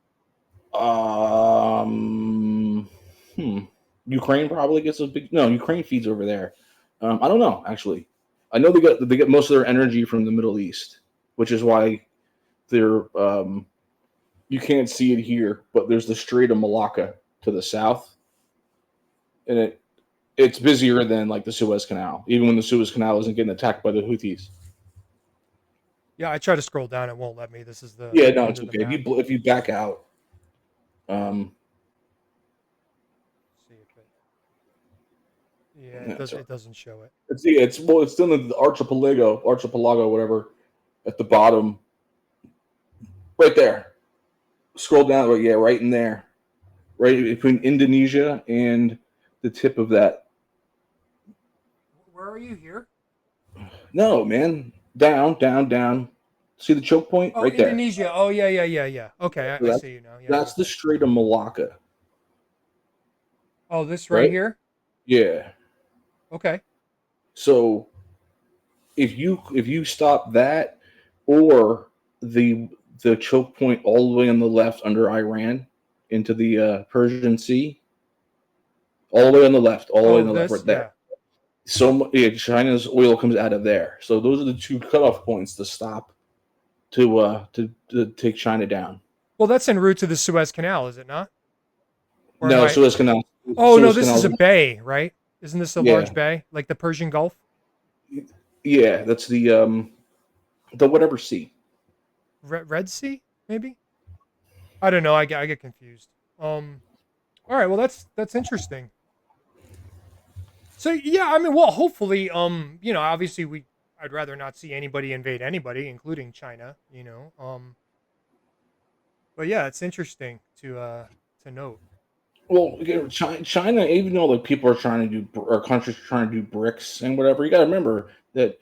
Ukraine probably gets a big. No, Ukraine feeds over there. I don't know actually. I know they get most of their energy from the Middle East, which is why they're. You can't see it here, but there's the Strait of Malacca to the south, and it's busier than like the Suez Canal, even when the Suez Canal isn't getting attacked by the Houthis. Yeah, I try to scroll down, it won't let me. This is the Yeah, no, end it's of the okay. map. If you back out, See if it. Yeah, Yeah, sorry. it doesn't show it. It's still in the archipelago, whatever, at the bottom, right there. Scroll down, right, yeah, right in there, right between Indonesia and the tip of that. Where are you here? No, man, down. See the choke point Oh, right there. Indonesia. Oh, yeah. Okay, So I see you now. Yeah. that's the Strait of Malacca, Oh, this right right? here. Yeah. Okay. So if you stop that, or the choke point all the way on the left under Iran into the Persian Sea, all the way on the left, Oh, right this. there. Yeah. So yeah, China's oil comes out of there. So those are the two cutoff points to stop to take China down. Well, that's en route to the Suez Canal, is it not? Or am No, I? Suez Canal. Oh no, Suez this is a Canal. bay, right? Isn't this a Yeah, large bay, like the Persian Gulf? yeah. That's the whatever sea. Red Sea, maybe? I don't know. I get confused. All right. Well, that's interesting. So yeah, I mean, well, hopefully, obviously I'd rather not see anybody invade anybody, including China. But yeah, it's interesting to note. Well, China, even though like people are trying to do, or countries are trying to do BRICS and whatever, you got to remember that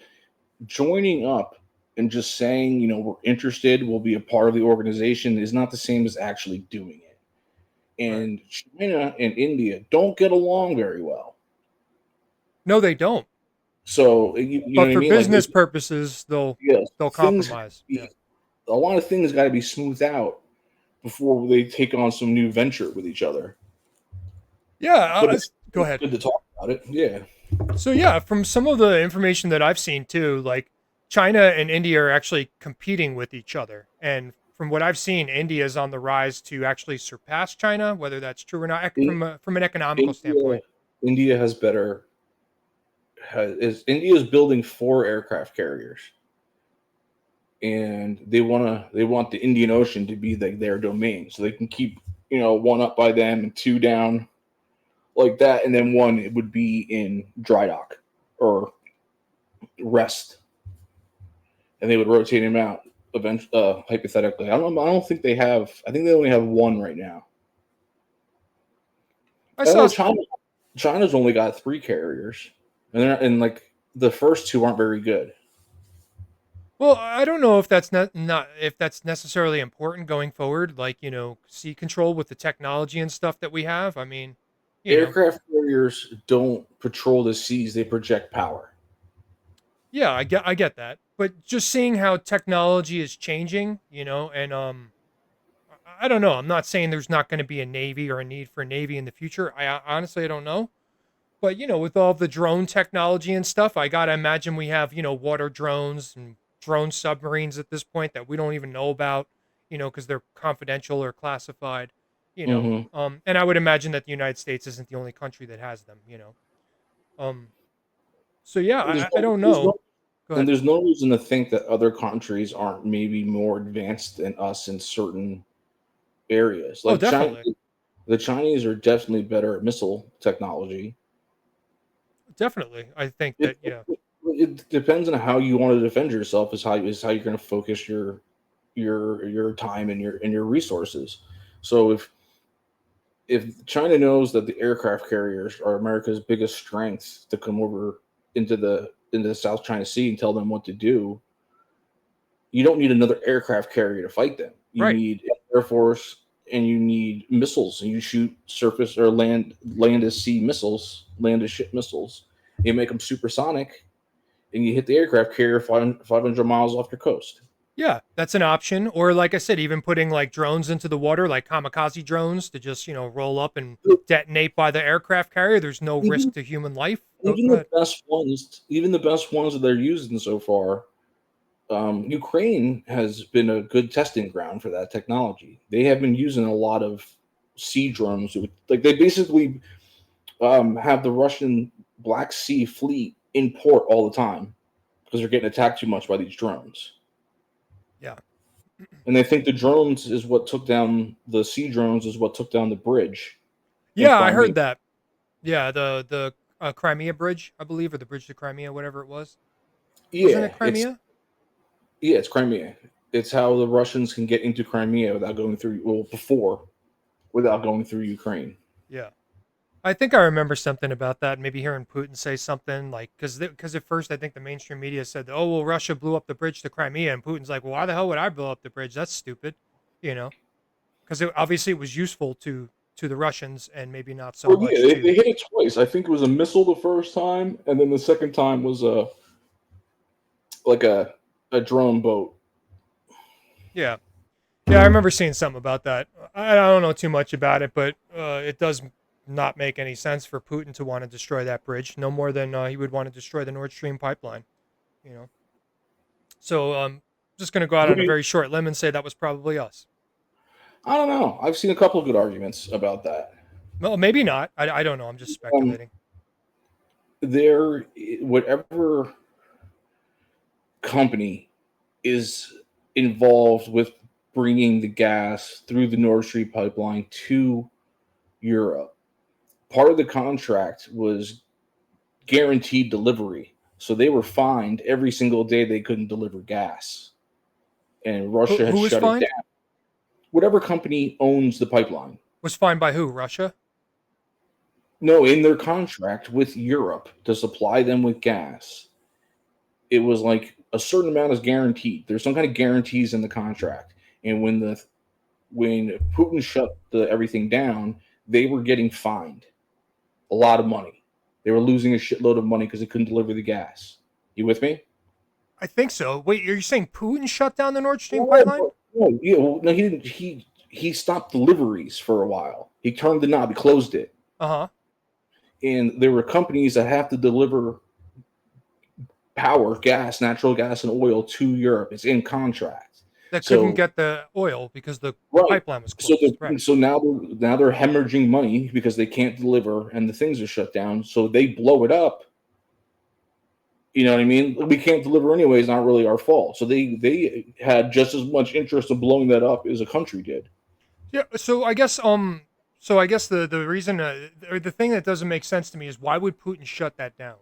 joining up and just saying, we're interested, we'll be a part of the organization is not the same as actually doing it. Right. And China and India don't get along very well. No, they don't. So you know But what I for mean? Like, business purposes, yes, they'll things, compromise. Yeah. a lot of things got to be smoothed out before they take on some new venture with each other. Yeah. But it's Go ahead. good to talk about it. Yeah. So yeah, from some of the information that I've seen too, like China and India are actually competing with each other. And from what I've seen, India is on the rise to actually surpass China, whether that's true or not, In, from an economical India, standpoint. India has better. India is building 4 aircraft carriers, and they want the Indian Ocean to be their domain, so they can keep one up by them and 2 down like that, and then 1 it would be in dry dock or rest, and they would rotate him out eventually. Hypothetically, I don't think they have. I think they only have 1 right now. I I saw. know China's only got 3 carriers, and like the first 2 aren't very good. Well, I don't know if that's not if that's necessarily important going forward, like sea control with the technology and stuff that we have. I mean, Aircraft carriers don't patrol the seas; they project power. yeah, I get that, but just seeing how technology is changing, and I don't know. I'm not saying there's not going to be a navy or a need for a navy in the future. Honestly I don't know, but with all the drone technology and stuff, I gotta imagine we have water drones and drone submarines at this point that we don't even know about, because they're confidential or classified, Mm-hmm. and I would imagine that the United States isn't the only country that has them. Um, so yeah, And I don't know. Go ahead. there's no reason to think that other countries aren't maybe more advanced than us in certain areas. Oh, Like China, definitely. the Chinese are definitely better at missile technology. Definitely. I think It, that, yeah. it depends on how you want to defend yourself. Is how you're going to focus your time and your resources. So if China knows that the aircraft carriers are America's biggest strength to come over into the South China Sea and tell them what to do, you don't need another aircraft carrier to fight them. You Right. need Air Force, and you need missiles, and you shoot surface or land to sea missiles, land to ship missiles. You make them supersonic, and you hit the aircraft carrier 500 miles off your coast. Yeah, that's an option. Or like I said, even putting like drones into the water, like kamikaze drones to just, roll up and detonate by the aircraft carrier. There's no Even risk to human life. Go, even go the ahead. best ones that they're using so far, Ukraine has been a good testing ground for that technology. They have been using a lot of sea drones. Like they basically have the Russian Black Sea fleet in port all the time because they're getting attacked too much by these drones. Yeah. And they think the drones is what took down the sea drones is what took down the bridge in Yeah, I Crimea. heard that. Yeah, the Crimea Bridge, I believe, or the bridge to Crimea, whatever it was. Wasn't Yeah, it Crimea? it's Crimea. It's how the Russians can get into Crimea without going through, well, before, without going through Ukraine. Yeah. I think I remember something about that. Maybe hearing Putin say something like, because at first I think the mainstream media said, "Oh well, Russia blew up the bridge to Crimea," and Putin's like, "Well, why the hell would I blow up the bridge? That's stupid," you know, because obviously it was useful to the Russians and maybe not so Well, much yeah, they to. hit it twice. I think it was a missile the first time, and then the second time was like a drone boat. Yeah, yeah, I remember seeing something about that. I don't know too much about it, but it does not make any sense for Putin to want to destroy that bridge, no more than he would want to destroy the Nord Stream pipeline. You know. So just going to go out Who on do a you, very short limb and say that was probably us. I don't know. I've seen a couple of good arguments about that. Well, maybe not. I don't know. I'm just Um, speculating. there, whatever company is involved with bringing the gas through the Nord Stream pipeline to Europe, part of the contract was guaranteed delivery. So they were fined every single day they couldn't deliver gas. And Who, Russia had who was shut it fined? down. Whatever company owns the pipeline. Was fined by who? Russia? No, in their contract with Europe to supply them with gas, it was like a certain amount is guaranteed. There's some kind of guarantees in the contract. And when Putin shut everything down, they were getting fined a lot of money. They were losing a shitload of money because they couldn't deliver the gas. You with me? I think so. Wait, are you saying Putin shut down the Nord Stream No, pipeline? no, he didn't. He stopped deliveries for a while. He turned the knob. He closed it, Uh huh. and there were companies that have to deliver power, gas, natural gas, and oil to Europe. It's in contract. That couldn't So get the oil because the right. pipeline was So closed. Right. so now they're hemorrhaging money because they can't deliver and the things are shut down. So they blow it up. You know what I mean? We can't deliver anyway. It's not really our fault. So they had just as much interest in blowing that up as a country did. Yeah. So I guess the reason or the thing that doesn't make sense to me is why would Putin shut that down?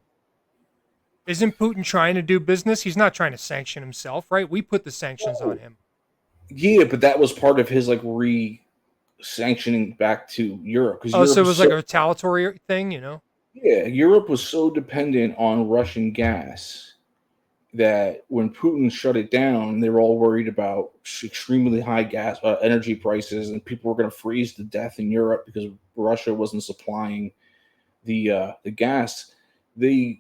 Isn't Putin trying to do business? He's not trying to sanction himself, right? We put the sanctions on him. Yeah, but that was part of his like re-sanctioning back to Europe because Oh, Europe so it was was like a retaliatory thing, you know? yeah, Europe was so dependent on Russian gas that when Putin shut it down, they were all worried about extremely high gas energy prices, and people were going to freeze to death in Europe because Russia wasn't supplying the gas. They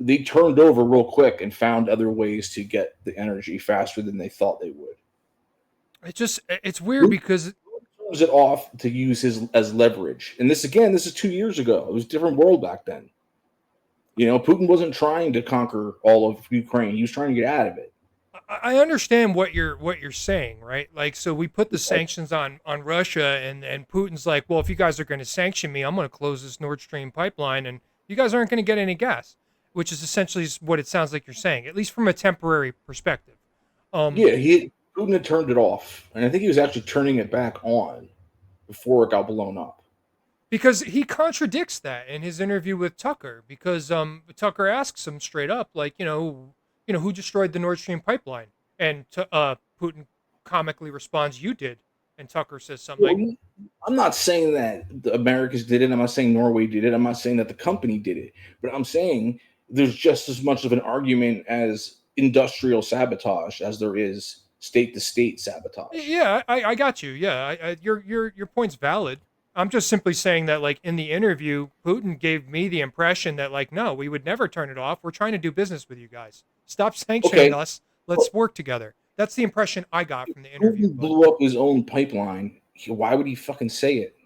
they turned over real quick and found other ways to get the energy faster than they thought they would. It's weird because Turns it off to use his as leverage. And this is 2 years ago. It was a different world back then. You know, Putin wasn't trying to conquer all of Ukraine. He was trying to get out of it. I understand what you're saying, right? Like, so we put the sanctions on Russia, and Putin's like, well, if you guys are going to sanction me, I'm going to close this Nord Stream pipeline, and you guys aren't going to get any gas, which is essentially what it sounds like you're saying, at least from a temporary perspective. Um, Yeah, Putin had turned it off, and I think he was actually turning it back on before it got blown up. because he contradicts that in his interview with Tucker, because Tucker asks him straight up, like, who destroyed the Nord Stream pipeline, and Putin comically responds, "You did," and Tucker says something like, Well, I'm not saying that the Americans did it. I'm not saying Norway did it. I'm not saying that the company did it. But I'm saying there's just as much of an argument as industrial sabotage as there is state to state sabotage. "Yeah, I got you. Yeah, your point's valid. I'm just simply saying that, like, in the interview, Putin gave me the impression that, like, no, we would never turn it off. We're trying to do business with you guys. Stop sanctioning Okay, us. Let's work together." That's the impression I got from the interview. Putin But blew up his own pipeline. Why would he fucking say it?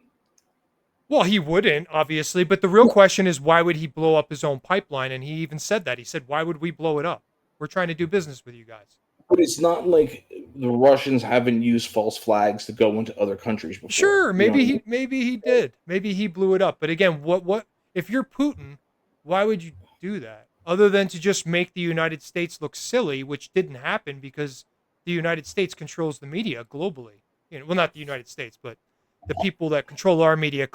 well, he wouldn't, obviously. But the real question is, why would he blow up his own pipeline? And he even said that. He said, "Why would we blow it up? We're trying to do business with you guys." But it's not like the Russians haven't used false flags to go into other countries before. Sure, You know what I mean? maybe he did. Maybe he blew it up. But again, what if you're Putin, why would you do that? Other than to just make the United States look silly, which didn't happen because the United States controls the media globally. Well, not the United States, but the people that control our media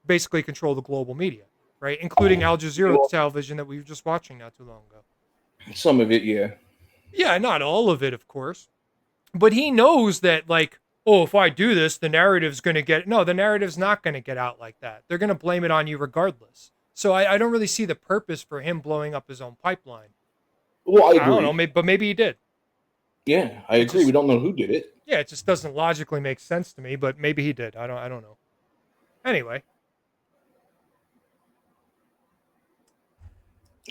basically control the global media. right? Including Al Jazeera television that we were just watching not too long ago. Some of it, yeah. Yeah, not all of it, of course. But he knows that, like, oh, if I do this, the narrative's going to get. No, the narrative's not going to get out like that. They're going to blame it on you regardless. So I don't really see the purpose for him blowing up his own pipeline. Well, I agree. I don't know, but maybe he did. Yeah, I agree. We don't know who did it. Yeah, it just doesn't logically make sense to me, but maybe he did. I don't know. Anyway.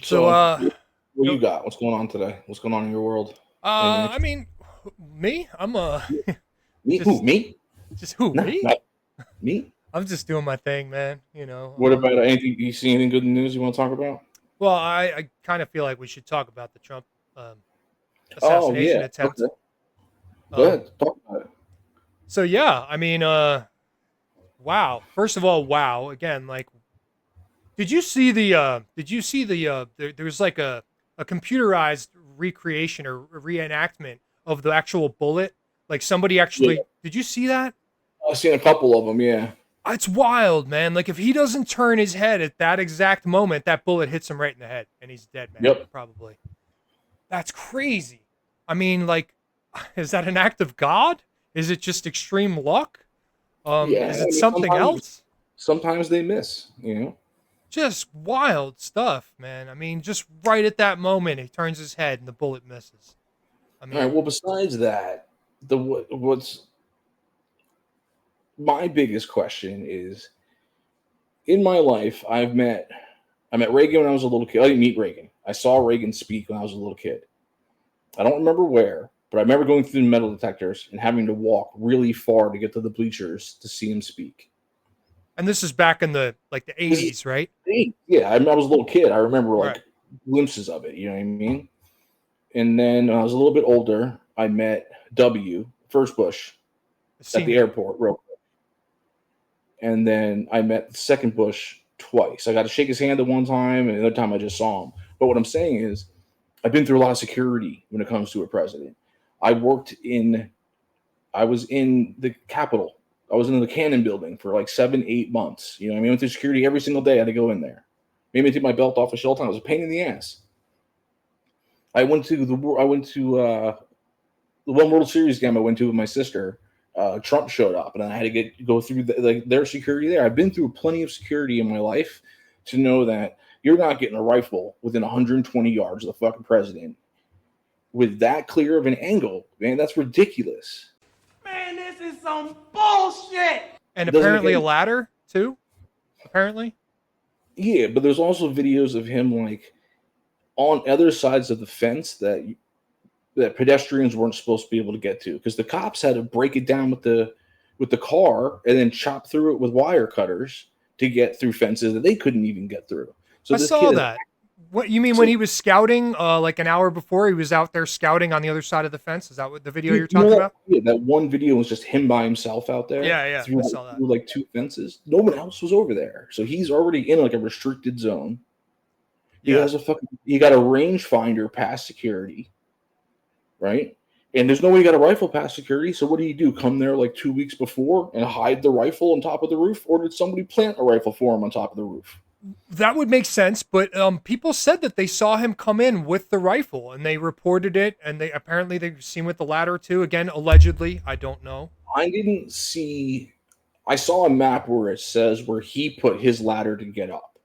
So what you got? What's going on today? What's going on in your world? I mean, me? I'm Me? just- Who? Me? just who, No, me? not me. I'm just doing my thing, man, you know. What about anything? You see anything good in the news you want to talk about? Well, I kind of feel like we should talk about the Trump assassination attempt. Okay. Go ahead, talk about it. So yeah, I mean, wow. First of all, wow. Again, like, did you see the there's like a computerized recreation or reenactment of the actual bullet? Like somebody actually, Yeah. did you see that? I've seen a couple of them. Yeah. It's wild, man. Like if he doesn't turn his head at that exact moment, that bullet hits him right in the head and he's dead, man. Yep. Probably. That's crazy. I mean, like, is that an act of God? Is it just extreme luck? Yeah, Is I it mean, something else? Sometimes they miss. You know. Just wild stuff, man. I mean, just right at that moment, he turns his head and the bullet misses. I mean, All right. Well, besides that, what's my biggest question is, in my life, I met Reagan when I was a little kid. I didn't meet Reagan. I saw Reagan speak when I was a little kid. I don't remember where, but I remember going through the metal detectors and having to walk really far to get to the bleachers to see him speak. and this is back in the 80s, right? Yeah, I was a little kid. I remember like Right. glimpses of it. You know what I mean? And then when I was a little bit older, I met First Bush at the airport real quick. And then I met the second Bush twice. I got to shake his hand at one time, and the other time I just saw him. But what I'm saying is, I've been through a lot of security when it comes to a president. I was in the Capitol. I was in the Cannon building for like 7-8 months. You know what I mean? I went through security every single day. I had to go in there. Made me take my belt off the shelter. It was a pain in the ass. I went to the one World Series game I went to with my sister. Trump showed up, and I had to go through their security there. I've been through plenty of security in my life to know that you're not getting a rifle within 120 yards of the fucking president with that clear of an angle. Man, that's ridiculous. Man, this is some bullshit. And Doesn't apparently make a ladder too. Apparently. Yeah, but there's also videos of him like on other sides of the fence that pedestrians weren't supposed to be able to get to, because the cops had to break it down with the car and then chop through it with wire cutters to get through fences that they couldn't even get through. So I this saw kid- that. What you mean when he was scouting? Like an hour before, he was out there scouting on the other side of the fence. Is that what the video you're talking about? Yeah, that one video was just him by himself out there. Yeah, through, I saw that. through like two fences. No one else was over there, so he's already in like a restricted zone. He Yeah. has he got a rangefinder past security, right? And there's no way you got a rifle past security. So what do? Come there like 2 weeks before and hide the rifle on top of the roof, or did somebody plant a rifle for him on top of the roof? That would make sense, but people said that they saw him come in with the rifle, and they reported it, and they apparently they've seen with the ladder too. Again, allegedly, I don't know. I didn't see. I saw a map where it says where he put his ladder to get up.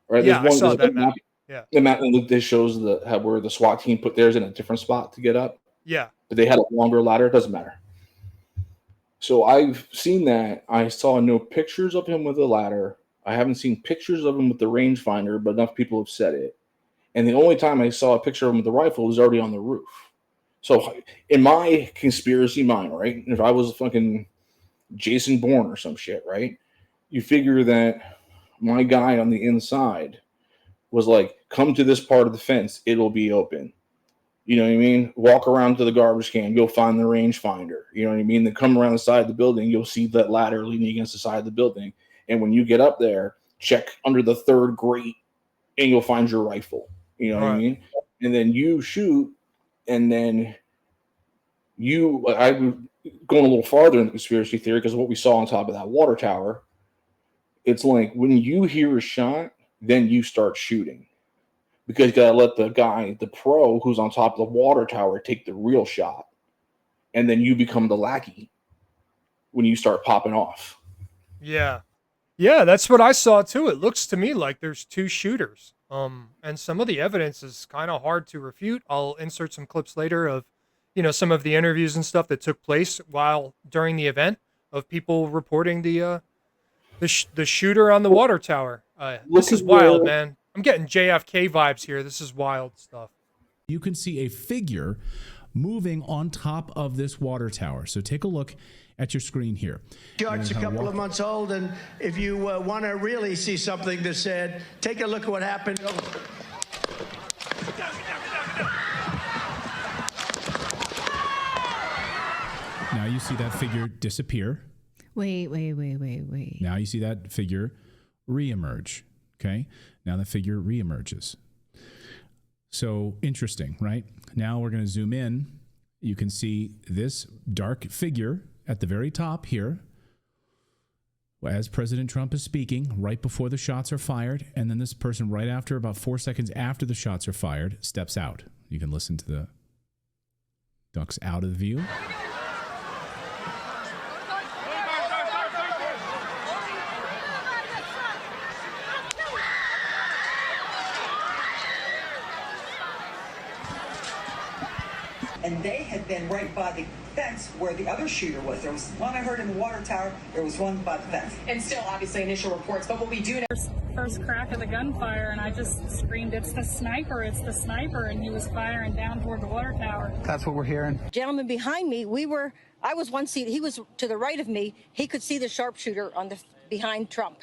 Right? Yeah, I saw there's that a map. Yeah. The map that shows where the SWAT team put theirs in a different spot to get up, Yeah, but they had a longer ladder. It doesn't matter. So I've seen that. I saw no pictures of him with a ladder. I haven't seen pictures of him with the rangefinder, but enough people have said it. And the only time I saw a picture of him with the rifle was already on the roof. So in my conspiracy mind, right, if I was fucking Jason Bourne or some shit, right, you figure that my guy on the inside was like, come to this part of the fence, it'll be open. You know what I mean? Walk around to the garbage can, you'll find the rangefinder. You know what I mean? Then come around the side of the building, you'll see that ladder leaning against the side of the building. And when you get up there, check under the third grate and you'll find your rifle. You know what I mean? And then you shoot, and then I'm going a little farther in the conspiracy theory because of what we saw on top of that water tower. It's like when you hear a shot, then you start shooting. Because you gotta let the guy, the pro who's on top of the water tower, take the real shot. And then you become the lackey when you start popping off. Yeah. Yeah, that's what I saw too. It looks to me like there's two shooters. And some of the evidence is kind of hard to refute. I'll insert some clips later of, some of the interviews and stuff that took place during the event of people reporting the shooter on the water tower. This is wild, man. I'm getting JFK vibes here. This is wild stuff. You can see a figure moving on top of this water tower. So take a look at your screen here. Chart's a couple of months old, and if you want to really see something that's sad, take a look at what happened. Now you see that figure disappear. Wait. Now you see that figure reemerge. Okay? Now the figure reemerges. So interesting, right? Now we're going to zoom in. You can see this dark figure at the very top here as President Trump is speaking right before the shots are fired. And then this person right after, about 4 seconds after the shots are fired, steps out. You can listen to the ducks out of the view. And they had been right by the fence where the other shooter was. There was one I heard in the water tower. There was one by the fence. And still, obviously, initial reports. But what we do know... First crack of the gunfire, and I just screamed, it's the sniper, and he was firing down toward the water tower. That's what we're hearing. Gentleman behind me, I was one seat, he was to the right of me. He could see the sharpshooter behind Trump.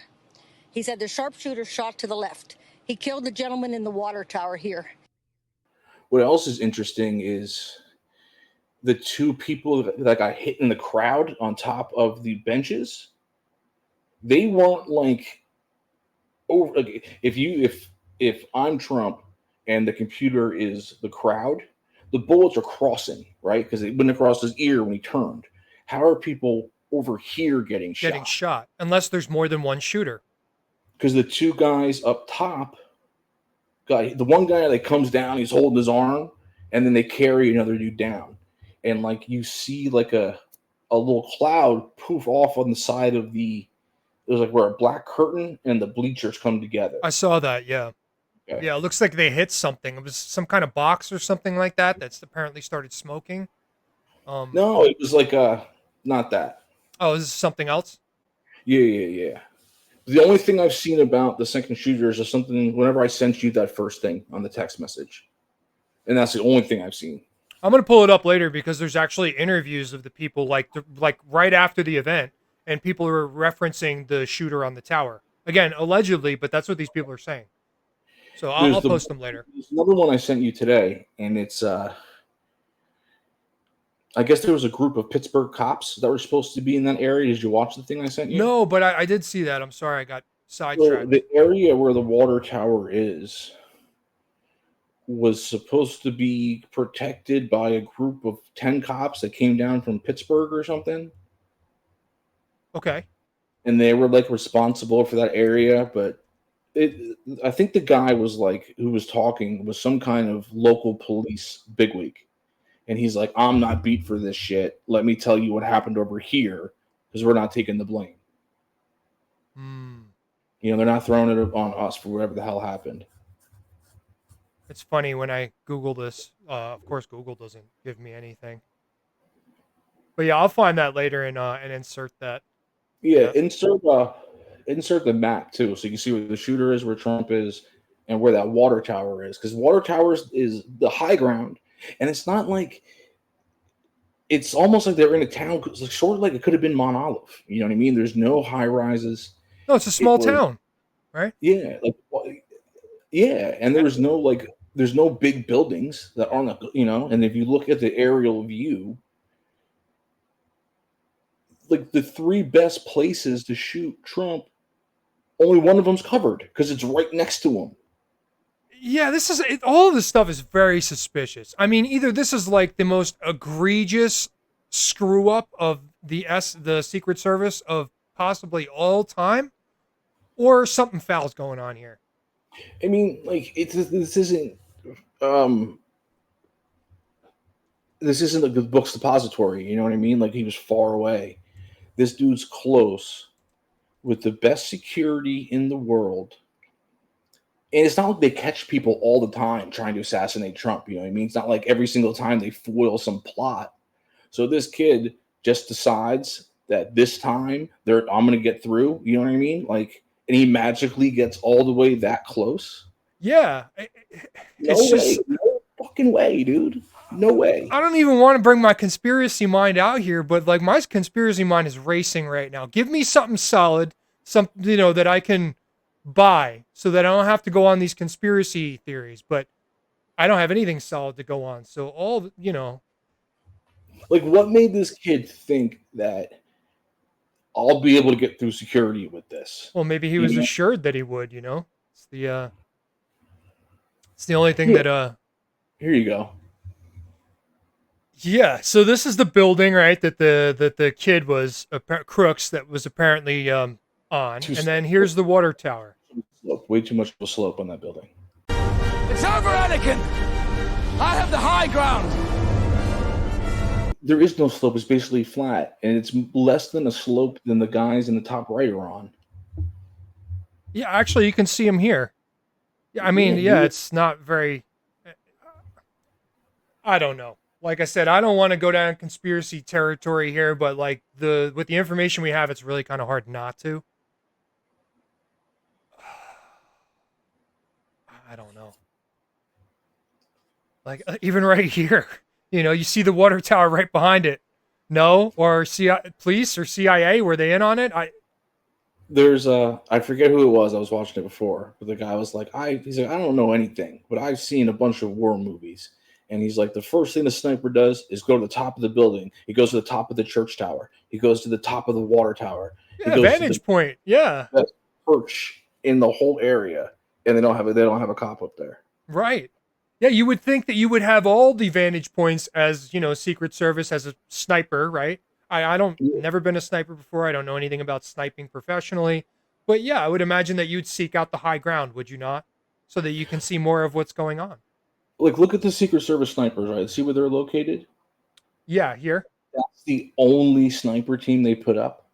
He said the sharpshooter shot to the left. He killed the gentleman in the water tower here. What else is interesting is the two people that got hit in the crowd on top of the benches. They weren't like over. If I'm Trump and the computer is the crowd, the bullets are crossing, right? Because they went across his ear when he turned. How are people over here getting shot? Unless there's more than one shooter. Because the two guys up top, the one guy that comes down, he's holding his arm, and then they carry another dude down. And like you see like a little cloud poof off on the side of there's like where a black curtain and the bleachers come together. I saw that, yeah. Okay. Yeah, it looks like they hit something. It was some kind of box or something like that that's apparently started smoking. No, it was like not that. Oh, is this something else? Yeah. The only thing I've seen about the second shooters is something whenever I sent you that first thing on the text message. And that's the only thing I've seen. I'm going to pull it up later because there's actually interviews of the people like right after the event, and people are referencing the shooter on the tower. Again, allegedly, but that's what these people are saying. So I'll post them later. There's another one I sent you today, and it's I guess there was a group of Pittsburgh cops that were supposed to be in that area. Did you watch the thing I sent you? No, but I did see that. I'm sorry, I got sidetracked. So the area where the water tower was supposed to be protected by a group of 10 cops that came down from Pittsburgh or something. Okay. And they were like responsible for that area, but I think the guy was like, who was talking was some kind of local police bigwig. And he's like, I'm not beat for this shit. Let me tell you what happened over here because we're not taking the blame. They're not throwing it on us for whatever the hell happened. It's funny when I Google this. Of course, Google doesn't give me anything. But yeah, I'll find that later and insert that. Yeah, insert the map too, so you can see where the shooter is, where Trump is, and where that water tower is. Because water towers is the high ground, and it's not like it's almost like they're in a town. It's sort of like it could have been Mount Olive. You know what I mean? There's no high rises. No, it's a small town, right? Yeah, and there's no big buildings that aren't, and if you look at the aerial view, like the three best places to shoot Trump, only one of them's covered because it's right next to him. Yeah, all of this stuff is very suspicious. I mean, either this is like the most egregious screw up of the Secret Service of possibly all time, or something foul's going on here. I mean, like this isn't um like the book's depository. You know what I mean? Like he was far away. This dude's close with the best security in the world. And it's not like they catch people all the time trying to assassinate Trump. You know what I mean? It's not like every single time they foil some plot. So this kid just decides that this time I'm going to get through. You know what I mean? Like, and he magically gets all the way that close. Yeah. No fucking way, dude. No way. I don't even want to bring my conspiracy mind out here, but like my conspiracy mind is racing right now. Give me something solid, something that I can buy, so that I don't have to go on these conspiracy theories. But I don't have anything solid to go on. So like what made this kid think that I'll be able to get through security with this? Well, maybe he was assured that he would. It's the only thing that Here you go. Yeah, so this is the building, right? That the kid was Crooks that was apparently on, and then here's the water tower. Way too much of a slope on that building. It's over, Anakin. I have the high ground. There is no slope. It's basically flat, and it's less than a slope than the guys in the top right are on. Yeah, actually, you can see him here. Yeah, I mean, it's not very. I don't know. Like I said, I don't want to go down conspiracy territory here, but like with the information we have, it's really kind of hard not to. I don't know. Like even right here, you see the water tower right behind it. No, or police or CIA, were they in on it? There's I forget who it was. I was watching it before, but the guy was like, he's like, I don't know anything, but I've seen a bunch of war movies. And he's like, the first thing the sniper does is go to the top of the building. He goes to the top of the church tower. He goes to the top of the water tower. Yeah, vantage point. Yeah, best perch in the whole area, and they don't have a cop up there. Right. Yeah, you would think that you would have all the vantage points as Secret Service as a sniper, right? I don't never been a sniper before. I don't know anything about sniping professionally, but yeah, I would imagine that you'd seek out the high ground, would you not, so that you can see more of what's going on. Like, look at the Secret Service snipers, right? See where they're located? Yeah, here. That's the only sniper team they put up.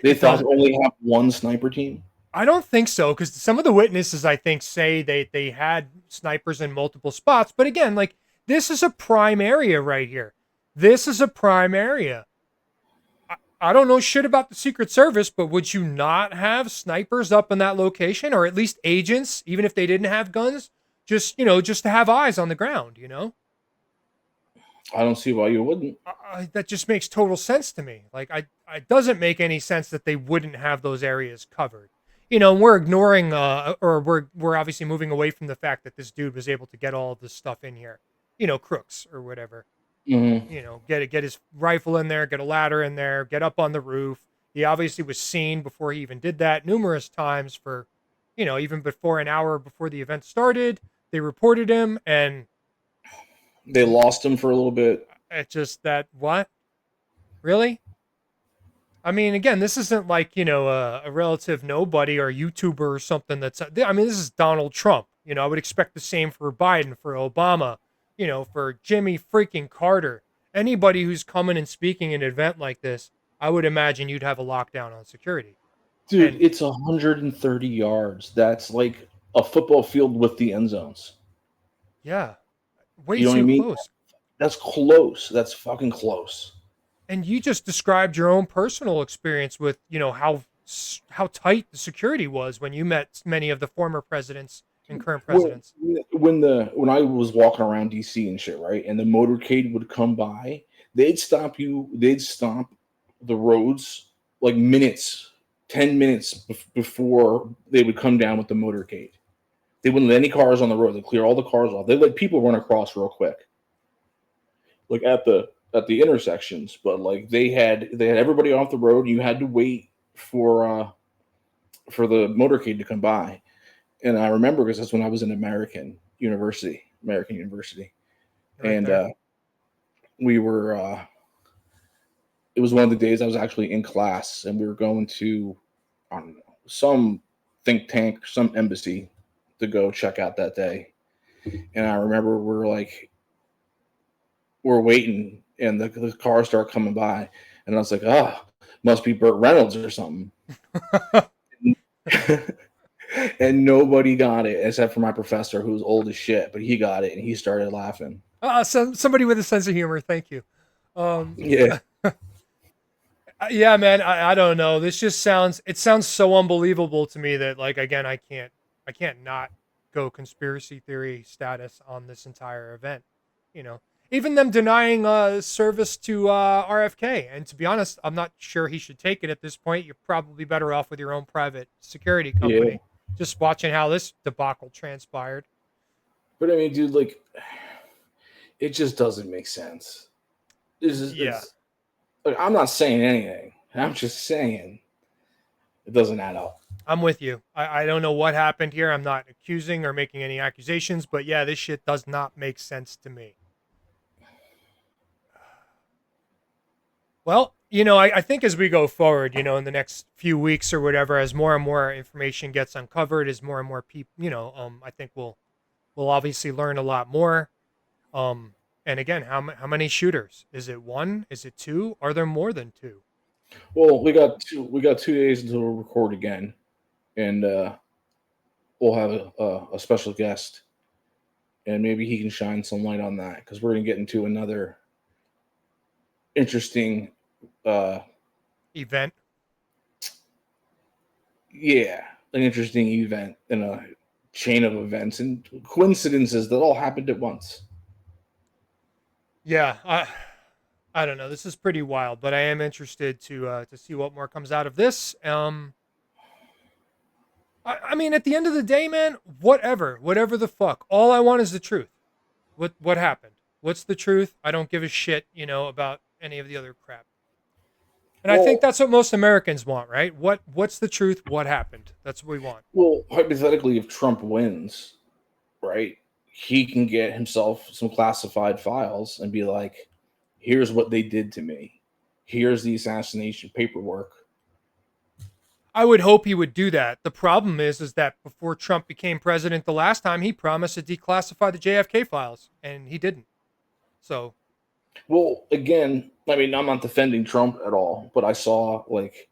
They thought they only have one sniper team? I don't think so, because some of the witnesses, I think, say they had snipers in multiple spots. But again, like, this is a prime area right here. This is a prime area. I don't know shit about the Secret Service, but would you not have snipers up in that location, or at least agents, even if they didn't have guns? Just to have eyes on the ground, I don't see why you wouldn't. That just makes total sense to me. Like, it doesn't make any sense that they wouldn't have those areas covered. We're ignoring, or we're obviously moving away from the fact that this dude was able to get all of this stuff in here. Crooks or whatever. Mm-hmm. Get his rifle in there, get a ladder in there, get up on the roof. He obviously was seen before he even did that numerous times for, even before an hour before the event started. They reported him, and they lost him for a little bit. It's just that, what? Really? I mean, again, this isn't like, a relative nobody or a YouTuber or something this is Donald Trump. I would expect the same for Biden, for Obama, for Jimmy freaking Carter. Anybody who's coming and speaking at an event like this, I would imagine you'd have a lockdown on security. Dude, it's 130 yards. That's like a football field with the end zones. Yeah. Way too close. That's close. That's fucking close. And you just described your own personal experience with, how tight the security was when you met many of the former presidents and current presidents. When I was walking around DC and shit, right, and the motorcade would come by, they'd stop the roads like 10 minutes before they would come down with the motorcade. They wouldn't let any cars on the road. They clear all the cars off. They let people run across real quick, like at the intersections. But like they had everybody off the road. You had to wait for the motorcade to come by. And I remember because that's when I was in American University, right, and we were. It was one of the days I was actually in class, and we were going to, I don't know, some think tank, some embassy to go check out that day. And I remember we're waiting, and the cars start coming by, and I was like, must be Burt Reynolds or something. And nobody got it except for my professor, who's old as shit, but he got it and he started laughing. Somebody with a sense of humor. Thank you. Yeah. Yeah, man. I don't know. This just sounds so unbelievable to me that, like, again, I can't not go conspiracy theory status on this entire event. You know, even them denying service to RFK. And to be honest, I'm not sure he should take it at this point. You're probably better off with your own private security company. Yeah. Just watching how this debacle transpired. But I mean, dude, like, it just doesn't make sense. Like, I'm not saying anything. I'm just saying it doesn't add up. I'm with you. I don't know what happened here. I'm not accusing or making any accusations, but yeah, this shit does not make sense to me. Well, you know, I think as we go forward, you know, in the next few weeks or whatever, as more and more information gets uncovered, as more and more people, you know, I think we'll obviously learn a lot more. And again, how many shooters? Is it one? Is it two? Are there more than two? Well, we got 2 days until we record again, and we'll have a special guest, and maybe he can shine some light on that, because we're gonna get into another interesting event. Yeah, an interesting event in a chain of events and coincidences that all happened at once. Yeah, I don't know. This is pretty wild, but I am interested to see what more comes out of this. I mean, at the end of the day, man, whatever the fuck. All I want is the truth. What happened? What's the truth? I don't give a shit, you know, about any of the other crap. And I think that's what most Americans want, right? What's the truth? What happened? That's what we want. Well, hypothetically, if Trump wins, right, he can get himself some classified files and be like, here's what they did to me. Here's the assassination paperwork. I would hope he would do that. The problem is that before Trump became president the last time, he promised to declassify the JFK files, and he didn't. So, well, again, I mean, I'm not defending Trump at all, but I saw, like,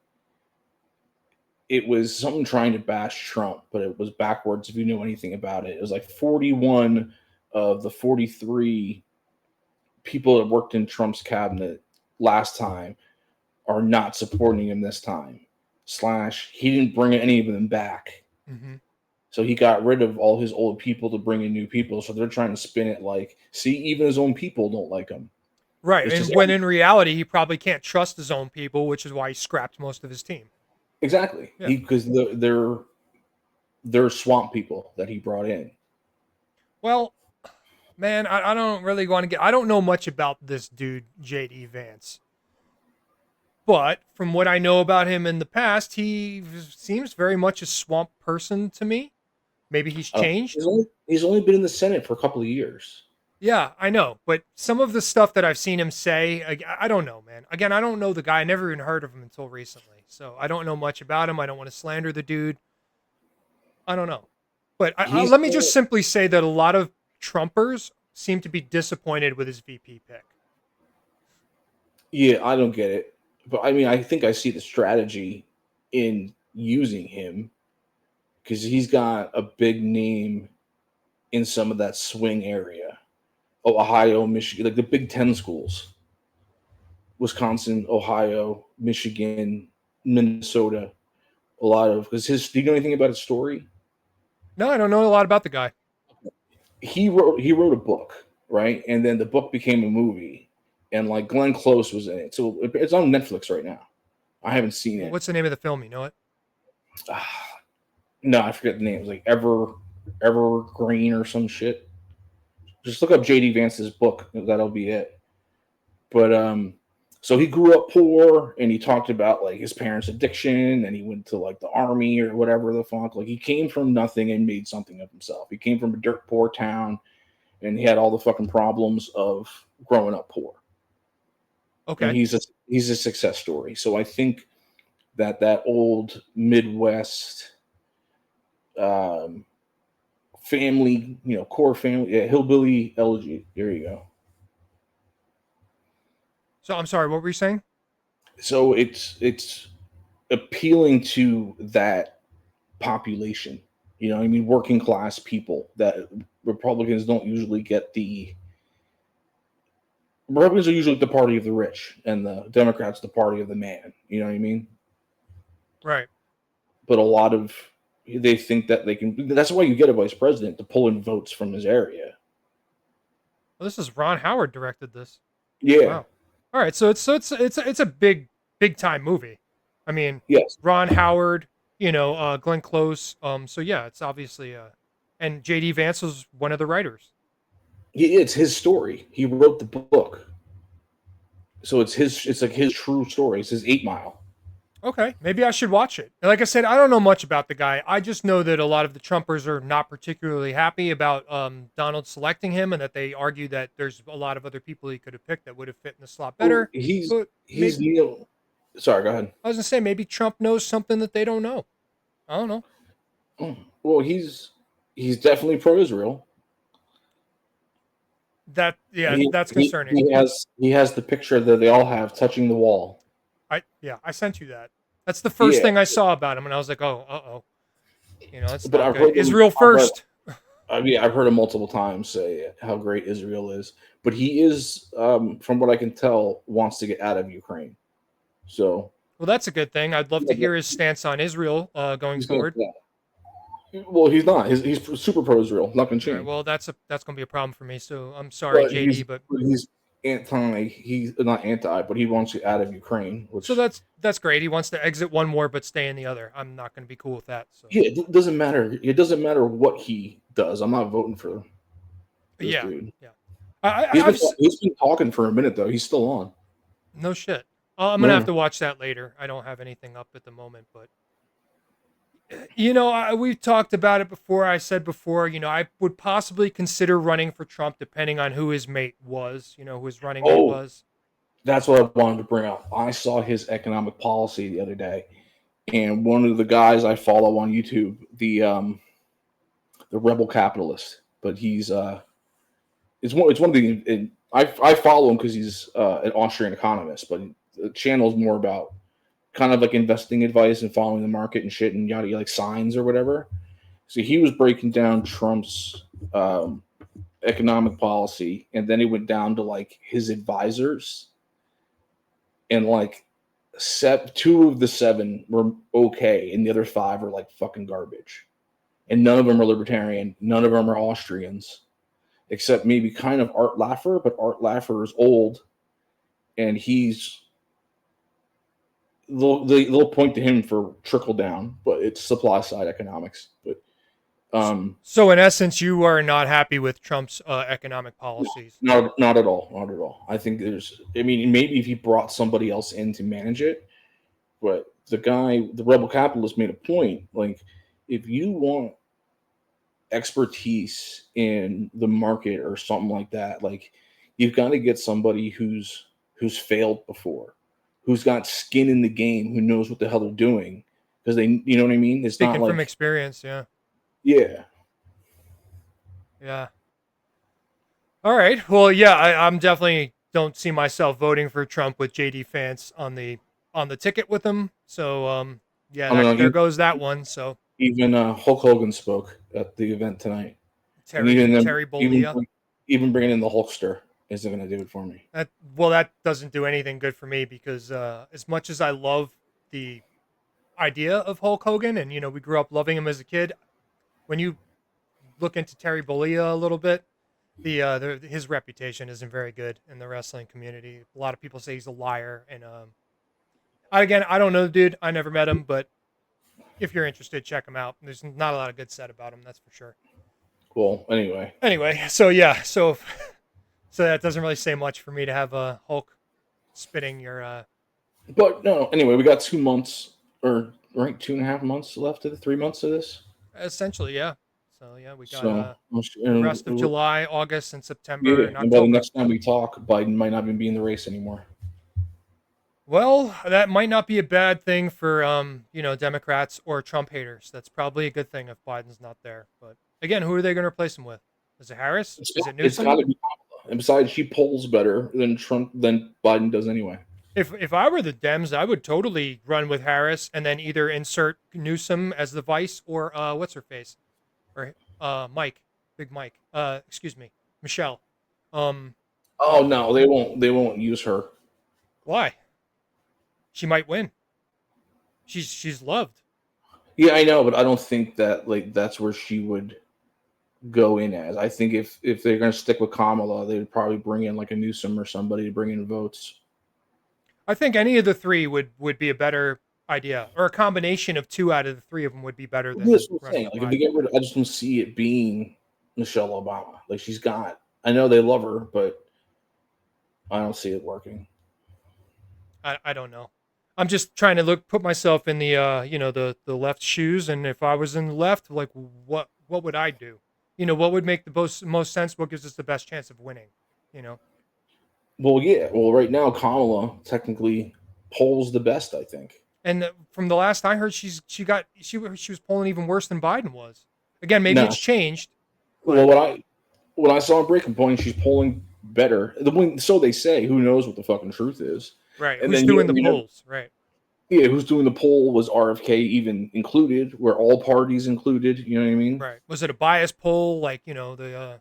it was someone trying to bash Trump, but it was backwards if you know anything about it. It was like 41 of the 43 people that worked in Trump's cabinet last time are not supporting him this time. / he didn't bring any of them back. Mm-hmm. So he got rid of all his old people to bring in new people. So they're trying to spin it like, see, even his own people don't like him. Right. And when in reality, he probably can't trust his own people, which is why he scrapped most of his team. Exactly. Yeah. Because they're swamp people that he brought in. Well, man, I don't really want to get... I don't know much about this dude, J.D. Vance. But from what I know about him in the past, he seems very much a swamp person to me. Maybe he's changed. He's only been in the Senate for a couple of years. Yeah, I know. But some of the stuff that I've seen him say, I don't know, man. Again, I don't know the guy. I never even heard of him until recently. So I don't know much about him. I don't want to slander the dude. I don't know. But let me just simply say that a lot of Trumpers seem to be disappointed with his VP pick. Yeah, I don't get it. But I mean, I think I see the strategy in using him because he's got a big name in some of that swing area. Ohio, Michigan, like the Big Ten schools. Wisconsin, Ohio, Michigan, Minnesota. A lot of, because do you know anything about his story? No, I don't know a lot about the guy. He wrote a book, right? And then the book became a movie. And like Glenn Close was in it. So it's on Netflix right now. I haven't seen it. What's the name of the film? You know it? No, I forget the name. It was like Evergreen or some shit. Just look up JD Vance's book. That'll be it. But so he grew up poor and he talked about like his parents' addiction and he went to like the army or whatever the fuck. Like he came from nothing and made something of himself. He came from a dirt poor town and he had all the fucking problems of growing up poor. Okay. And he's a success story. So I think that old Midwest family, core family, hillbilly elegy. There you go. So I'm sorry, what were you saying? So it's appealing to that population. I mean, working class people that Republicans don't usually get. The Republicans are usually the party of the rich, and the Democrats the party of the man. You know what I mean? Right. But a lot of they think that they can. That's why you get a vice president, to pull in votes from his area. Well, this is Ron Howard directed this. Yeah. Wow. All right, so it's a big time movie. I mean, yes, Ron Howard, Glenn Close. So yeah, it's obviously and J.D. Vance was one of the writers. It's his story. He wrote the book, so it's like his true story. It's his 8 Mile. Okay, maybe I should watch it. Like I said, I don't know much about the guy. I just know that a lot of the Trumpers are not particularly happy about Donald selecting him, and that they argue that there's a lot of other people he could have picked that would have fit in the slot better. Well, sorry, go ahead. I was gonna say maybe Trump knows something that they don't know. I don't know. Well, he's definitely pro-Israel. That's concerning. He has the picture that they all have touching the wall. I sent you that. That's the first thing I saw about him, and I was like, oh, it's but not good. Israel first. I've heard him multiple times say how great Israel is, but he is, from what I can tell, wants to get out of Ukraine. So, well, that's a good thing. I'd love to hear his stance on Israel going forward. Well, he's not. He's super pro-Israel. Not going to change. Right, well, that's going to be a problem for me. So I'm sorry, JD, but he's anti. He's not anti, but he wants you out of Ukraine. So that's great. He wants to exit one war but stay in the other. I'm not going to be cool with that. So. Yeah, it doesn't matter. It doesn't matter what he does. I'm not voting for this dude. Yeah. He's been talking for a minute though. He's still on. No shit. I'm gonna have to watch that later. I don't have anything up at the moment, but we've talked about it before. I said before, I would possibly consider running for Trump depending on who his mate was. Who his running mate was. That's what I wanted to bring up. I saw his economic policy the other day, and one of the guys I follow on YouTube, the Rebel Capitalist, but he's it's one of the I follow him because he's an Austrian economist, but the channel is more about kind of like investing advice and following the market and shit and yada, like signs or whatever. So he was breaking down Trump's economic policy, and then it went down to like his advisors, and like 2 of the 7 were okay, and the other 5 are like fucking garbage, and none of them are libertarian, none of them are Austrians, except maybe kind of Art Laffer, but Art Laffer is old, and they'll point to him for trickle down, but it's supply side economics. But so in essence, you are not happy with Trump's economic policies? No, not at all. Not at all. I think maybe if he brought somebody else in to manage it, but the Rebel Capitalist made a point. Like, if you want expertise in the market or something like that, like, you've got to get somebody who's failed before, who's got skin in the game, who knows what the hell they're doing, because they, you know what I mean? It's Speaking not like, from experience, yeah. Yeah. All right. Well, yeah, I'm definitely don't see myself voting for Trump with JD Vance on the ticket with him. So, there goes that one. So even Hulk Hogan spoke at the event tonight. Terry Bollea. Even bringing in the Hulkster isn't going to do it for me. That doesn't do anything good for me, because as much as I love the idea of Hulk Hogan, and we grew up loving him as a kid, when you look into Terry Bollea a little bit, his reputation isn't very good in the wrestling community. A lot of people say he's a liar, and again, I don't know the dude. I never met him, but if you're interested, check him out. There's not a lot of good said about him, that's for sure. Cool. Anyway, so that doesn't really say much for me to have a Hulk spitting your. But no. Anyway, we got 2 months, or right, 2.5 months left of the 3 months of this. Essentially, yeah. So yeah, we got the rest of July, August, and September, and by the next time we talk, Biden might not even be in the race anymore. Well, that might not be a bad thing for Democrats or Trump haters. That's probably a good thing if Biden's not there. But again, who are they going to replace him with? Is it Harris? Is it It's Newsom? got to be Kamala. And besides, she polls better than Biden does anyway. If I were the Dems, I would totally run with Harris and then either insert Newsom as the vice or what's her face, or Mike, Big Mike. Excuse me, Michelle. Oh no, they won't. They won't use her. Why? She might win. She's loved. Yeah, I know, but I don't think that that's where she would go in as. I think if they're going to stick with Kamala, they would probably bring in like a Newsom or somebody to bring in votes. I think any of the three would be a better idea, or a combination of two out of the three of them would be better than. That's what I'm saying. Like if they get rid of, I just don't see it being Michelle Obama. Like she's got. I know they love her, but I don't see it working. I don't know. I'm just trying to put myself in the the left shoes, and if I was in the left, like what would I do? What would make the most sense? What gives us the best chance of winning? Well, yeah. Well, right now Kamala technically polls the best, I think. And from the last I heard, she was polling even worse than Biden was. Again, maybe it's changed. Well, when I saw in Breaking Point, she's polling better. So they say. Who knows what the fucking truth is? Right. And who's doing the polls? Right. Yeah, who's doing the poll? Was RFK even included? Were all parties included? You know what I mean? Right. Was it a biased poll? Like the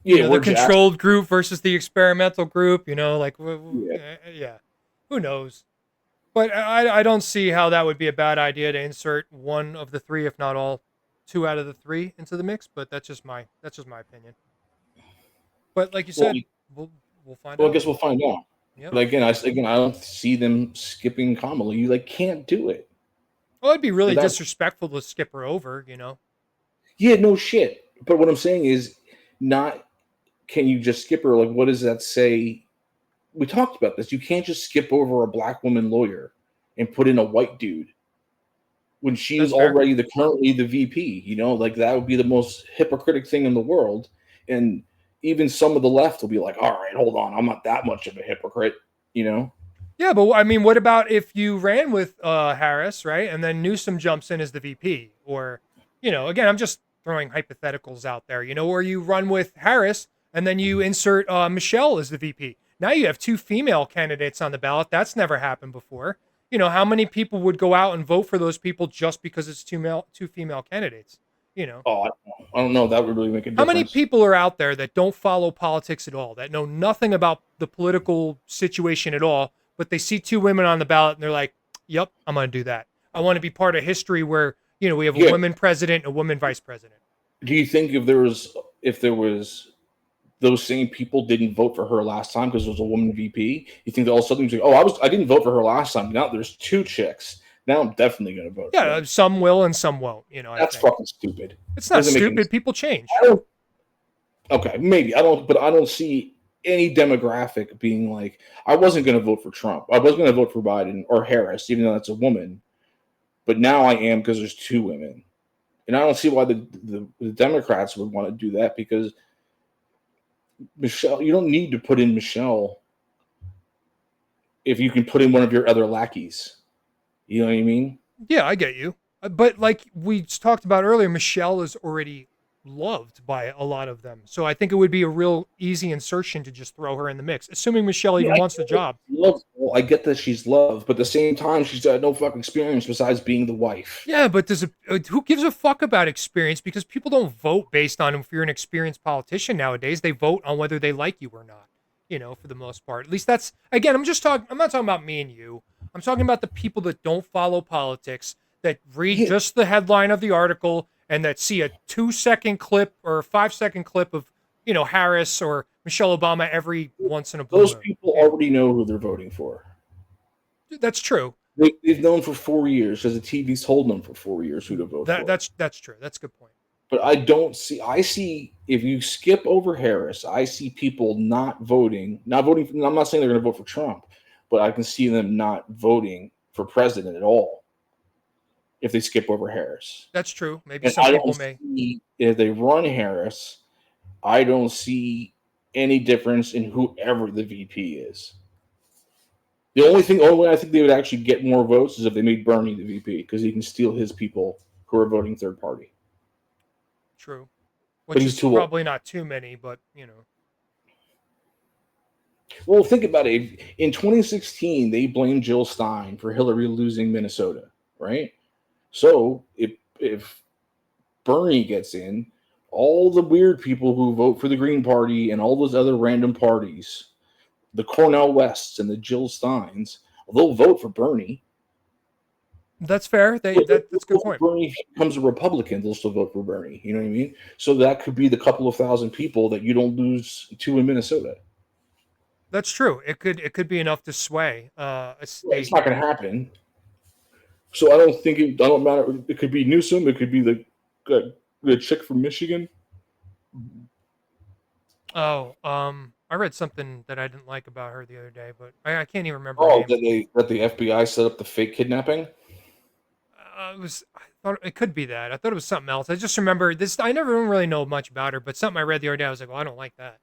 the controlled group versus the experimental group? Yeah. Who knows? But I don't see how that would be a bad idea to insert one of the three, if not all, two out of the three into the mix. But that's just my opinion. But like you said, we'll find out. Well, I guess we'll find out. Yep. But again, I don't see them skipping Kamala. You can't do it. Well, it'd be really disrespectful to skip her over, Yeah, no shit. But what I'm saying is, not can you just skip her? Like, what does that say? We talked about this. You can't just skip over a black woman lawyer and put in a white dude when she is already currently the VP. Like that would be the most hypocritical thing in the world. And even some of the left will be like, all right, hold on. I'm not that much of a hypocrite, Yeah, but I mean, what about if you ran with Harris, right? And then Newsom jumps in as the VP? Or, again, I'm just throwing hypotheticals out there, or you run with Harris and then you insert Michelle as the VP. Now you have two female candidates on the ballot. That's never happened before. How many people would go out and vote for those people just because it's two female candidates? Oh, I don't know. That would really make a difference. How many people are out there that don't follow politics at all, that know nothing about the political situation at all, but they see two women on the ballot and they're like, yep, I'm going to do that. I want to be part of history where, we have a woman president, a woman vice president. Do you think if there was those same people didn't vote for her last time because it was a woman VP, you think that all of a sudden you're like, I didn't vote for her last time. Now there's two chicks. Now I'm definitely going to vote. Yeah, for some will and some won't. That's fucking stupid. It's not stupid. People change. Okay, maybe I don't see any demographic being like, I wasn't going to vote for Trump. I wasn't going to vote for Biden or Harris, even though that's a woman. But now I am because there's two women, and I don't see why the Democrats would want to do that, because Michelle, you don't need to put in Michelle if you can put in one of your other lackeys. You know what I mean? Yeah, I get you. But like we talked about earlier, Michelle is already loved by a lot of them. So I think it would be a real easy insertion to just throw her in the mix, assuming Michelle even wants the job. I get that she's loved, but at the same time, she's got no fucking experience besides being the wife. Yeah, but who gives a fuck about experience? Because people don't vote based on if you're an experienced politician nowadays. They vote on whether they like you or not, for the most part. At least that's, again, I'm not talking about me and you. I'm talking about the people that don't follow politics, that read just the headline of the article and that see a 2-second clip or a 5-second clip of, Harris or Michelle Obama every once in a blue moon. Those people already know who they're voting for. That's true. They've known for 4 years because the TV's told them for 4 years who to vote for. That's true. That's a good point. But I see if you skip over Harris, I see people not voting. I'm not saying they're going to vote for Trump, but I can see them not voting for president at all if they skip over Harris. That's true. Maybe some people may. If they run Harris, I don't see any difference in whoever the VP is. The only way I think they would actually get more votes is if they made Bernie the VP, because he can steal his people who are voting third party. True. But Which he's is too old. probably not too many, but you know. Well, think about it. In 2016, they blamed Jill Stein for Hillary losing Minnesota, right? So if Bernie gets in, all the weird people who vote for the Green Party and all those other random parties, the Cornel Wests and the Jill Steins, they'll vote for Bernie. That's fair. That's a good point. If Bernie becomes a Republican, they'll still vote for Bernie. You know what I mean? So that could be the couple of thousand people that you don't lose to in Minnesota. That's true. It could be enough to sway a state. It's not going to happen. So I don't matter. It could be Newsom. It could be the chick from Michigan. Oh, I read something that I didn't like about her the other day, but I can't even remember. Oh, her name. that the FBI set up the fake kidnapping. I thought it could be that. I thought it was something else. I just remember this. I never really know much about her, but something I read the other day, I was like, well, I don't like that.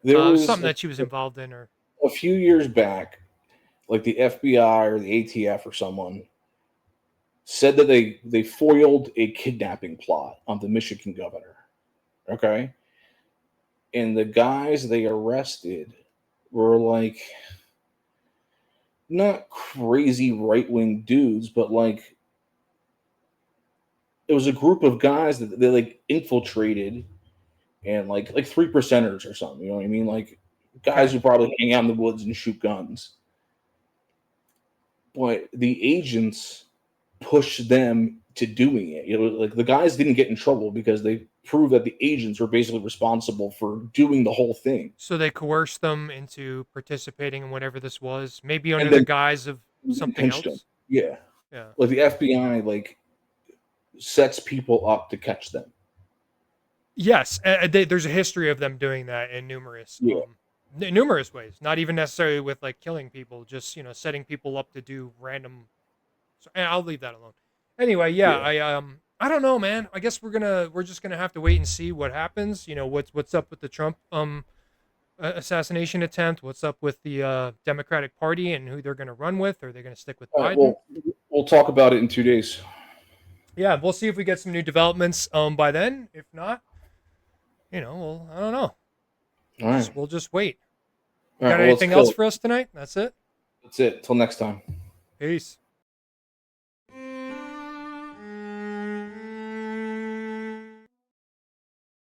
There was something that she was involved in, or a few years back, like the FBI or the ATF or someone said that they foiled a kidnapping plot on the Michigan governor. Okay. And the guys they arrested were like not crazy right-wing dudes, but like it was a group of guys that they like infiltrated and like 3%ers or something, you know what I mean? Like guys who probably hang out in the woods and shoot guns. But the agents pushed them to doing it. You know, like the guys didn't get in trouble because they proved that the agents were basically responsible for doing the whole thing. So they coerced them into participating in whatever this was, maybe under the guise of something else. Them. Yeah. Yeah. Like the FBI like sets people up to catch them. Yes, there's a history of them doing that in numerous ways. Not even necessarily with like killing people, just setting people up to do random. So I'll leave that alone. Anyway, I don't know, man. I guess we're just gonna have to wait and see what happens. What's up with the Trump assassination attempt? What's up with the Democratic Party and who they're gonna run with? Are they gonna stick with Biden? Well, we'll talk about it in 2 days. Yeah, we'll see if we get some new developments by then. If not, I don't know. All right. We'll just wait. All right, Got anything else for us tonight? That's it? That's it. Till next time. Peace.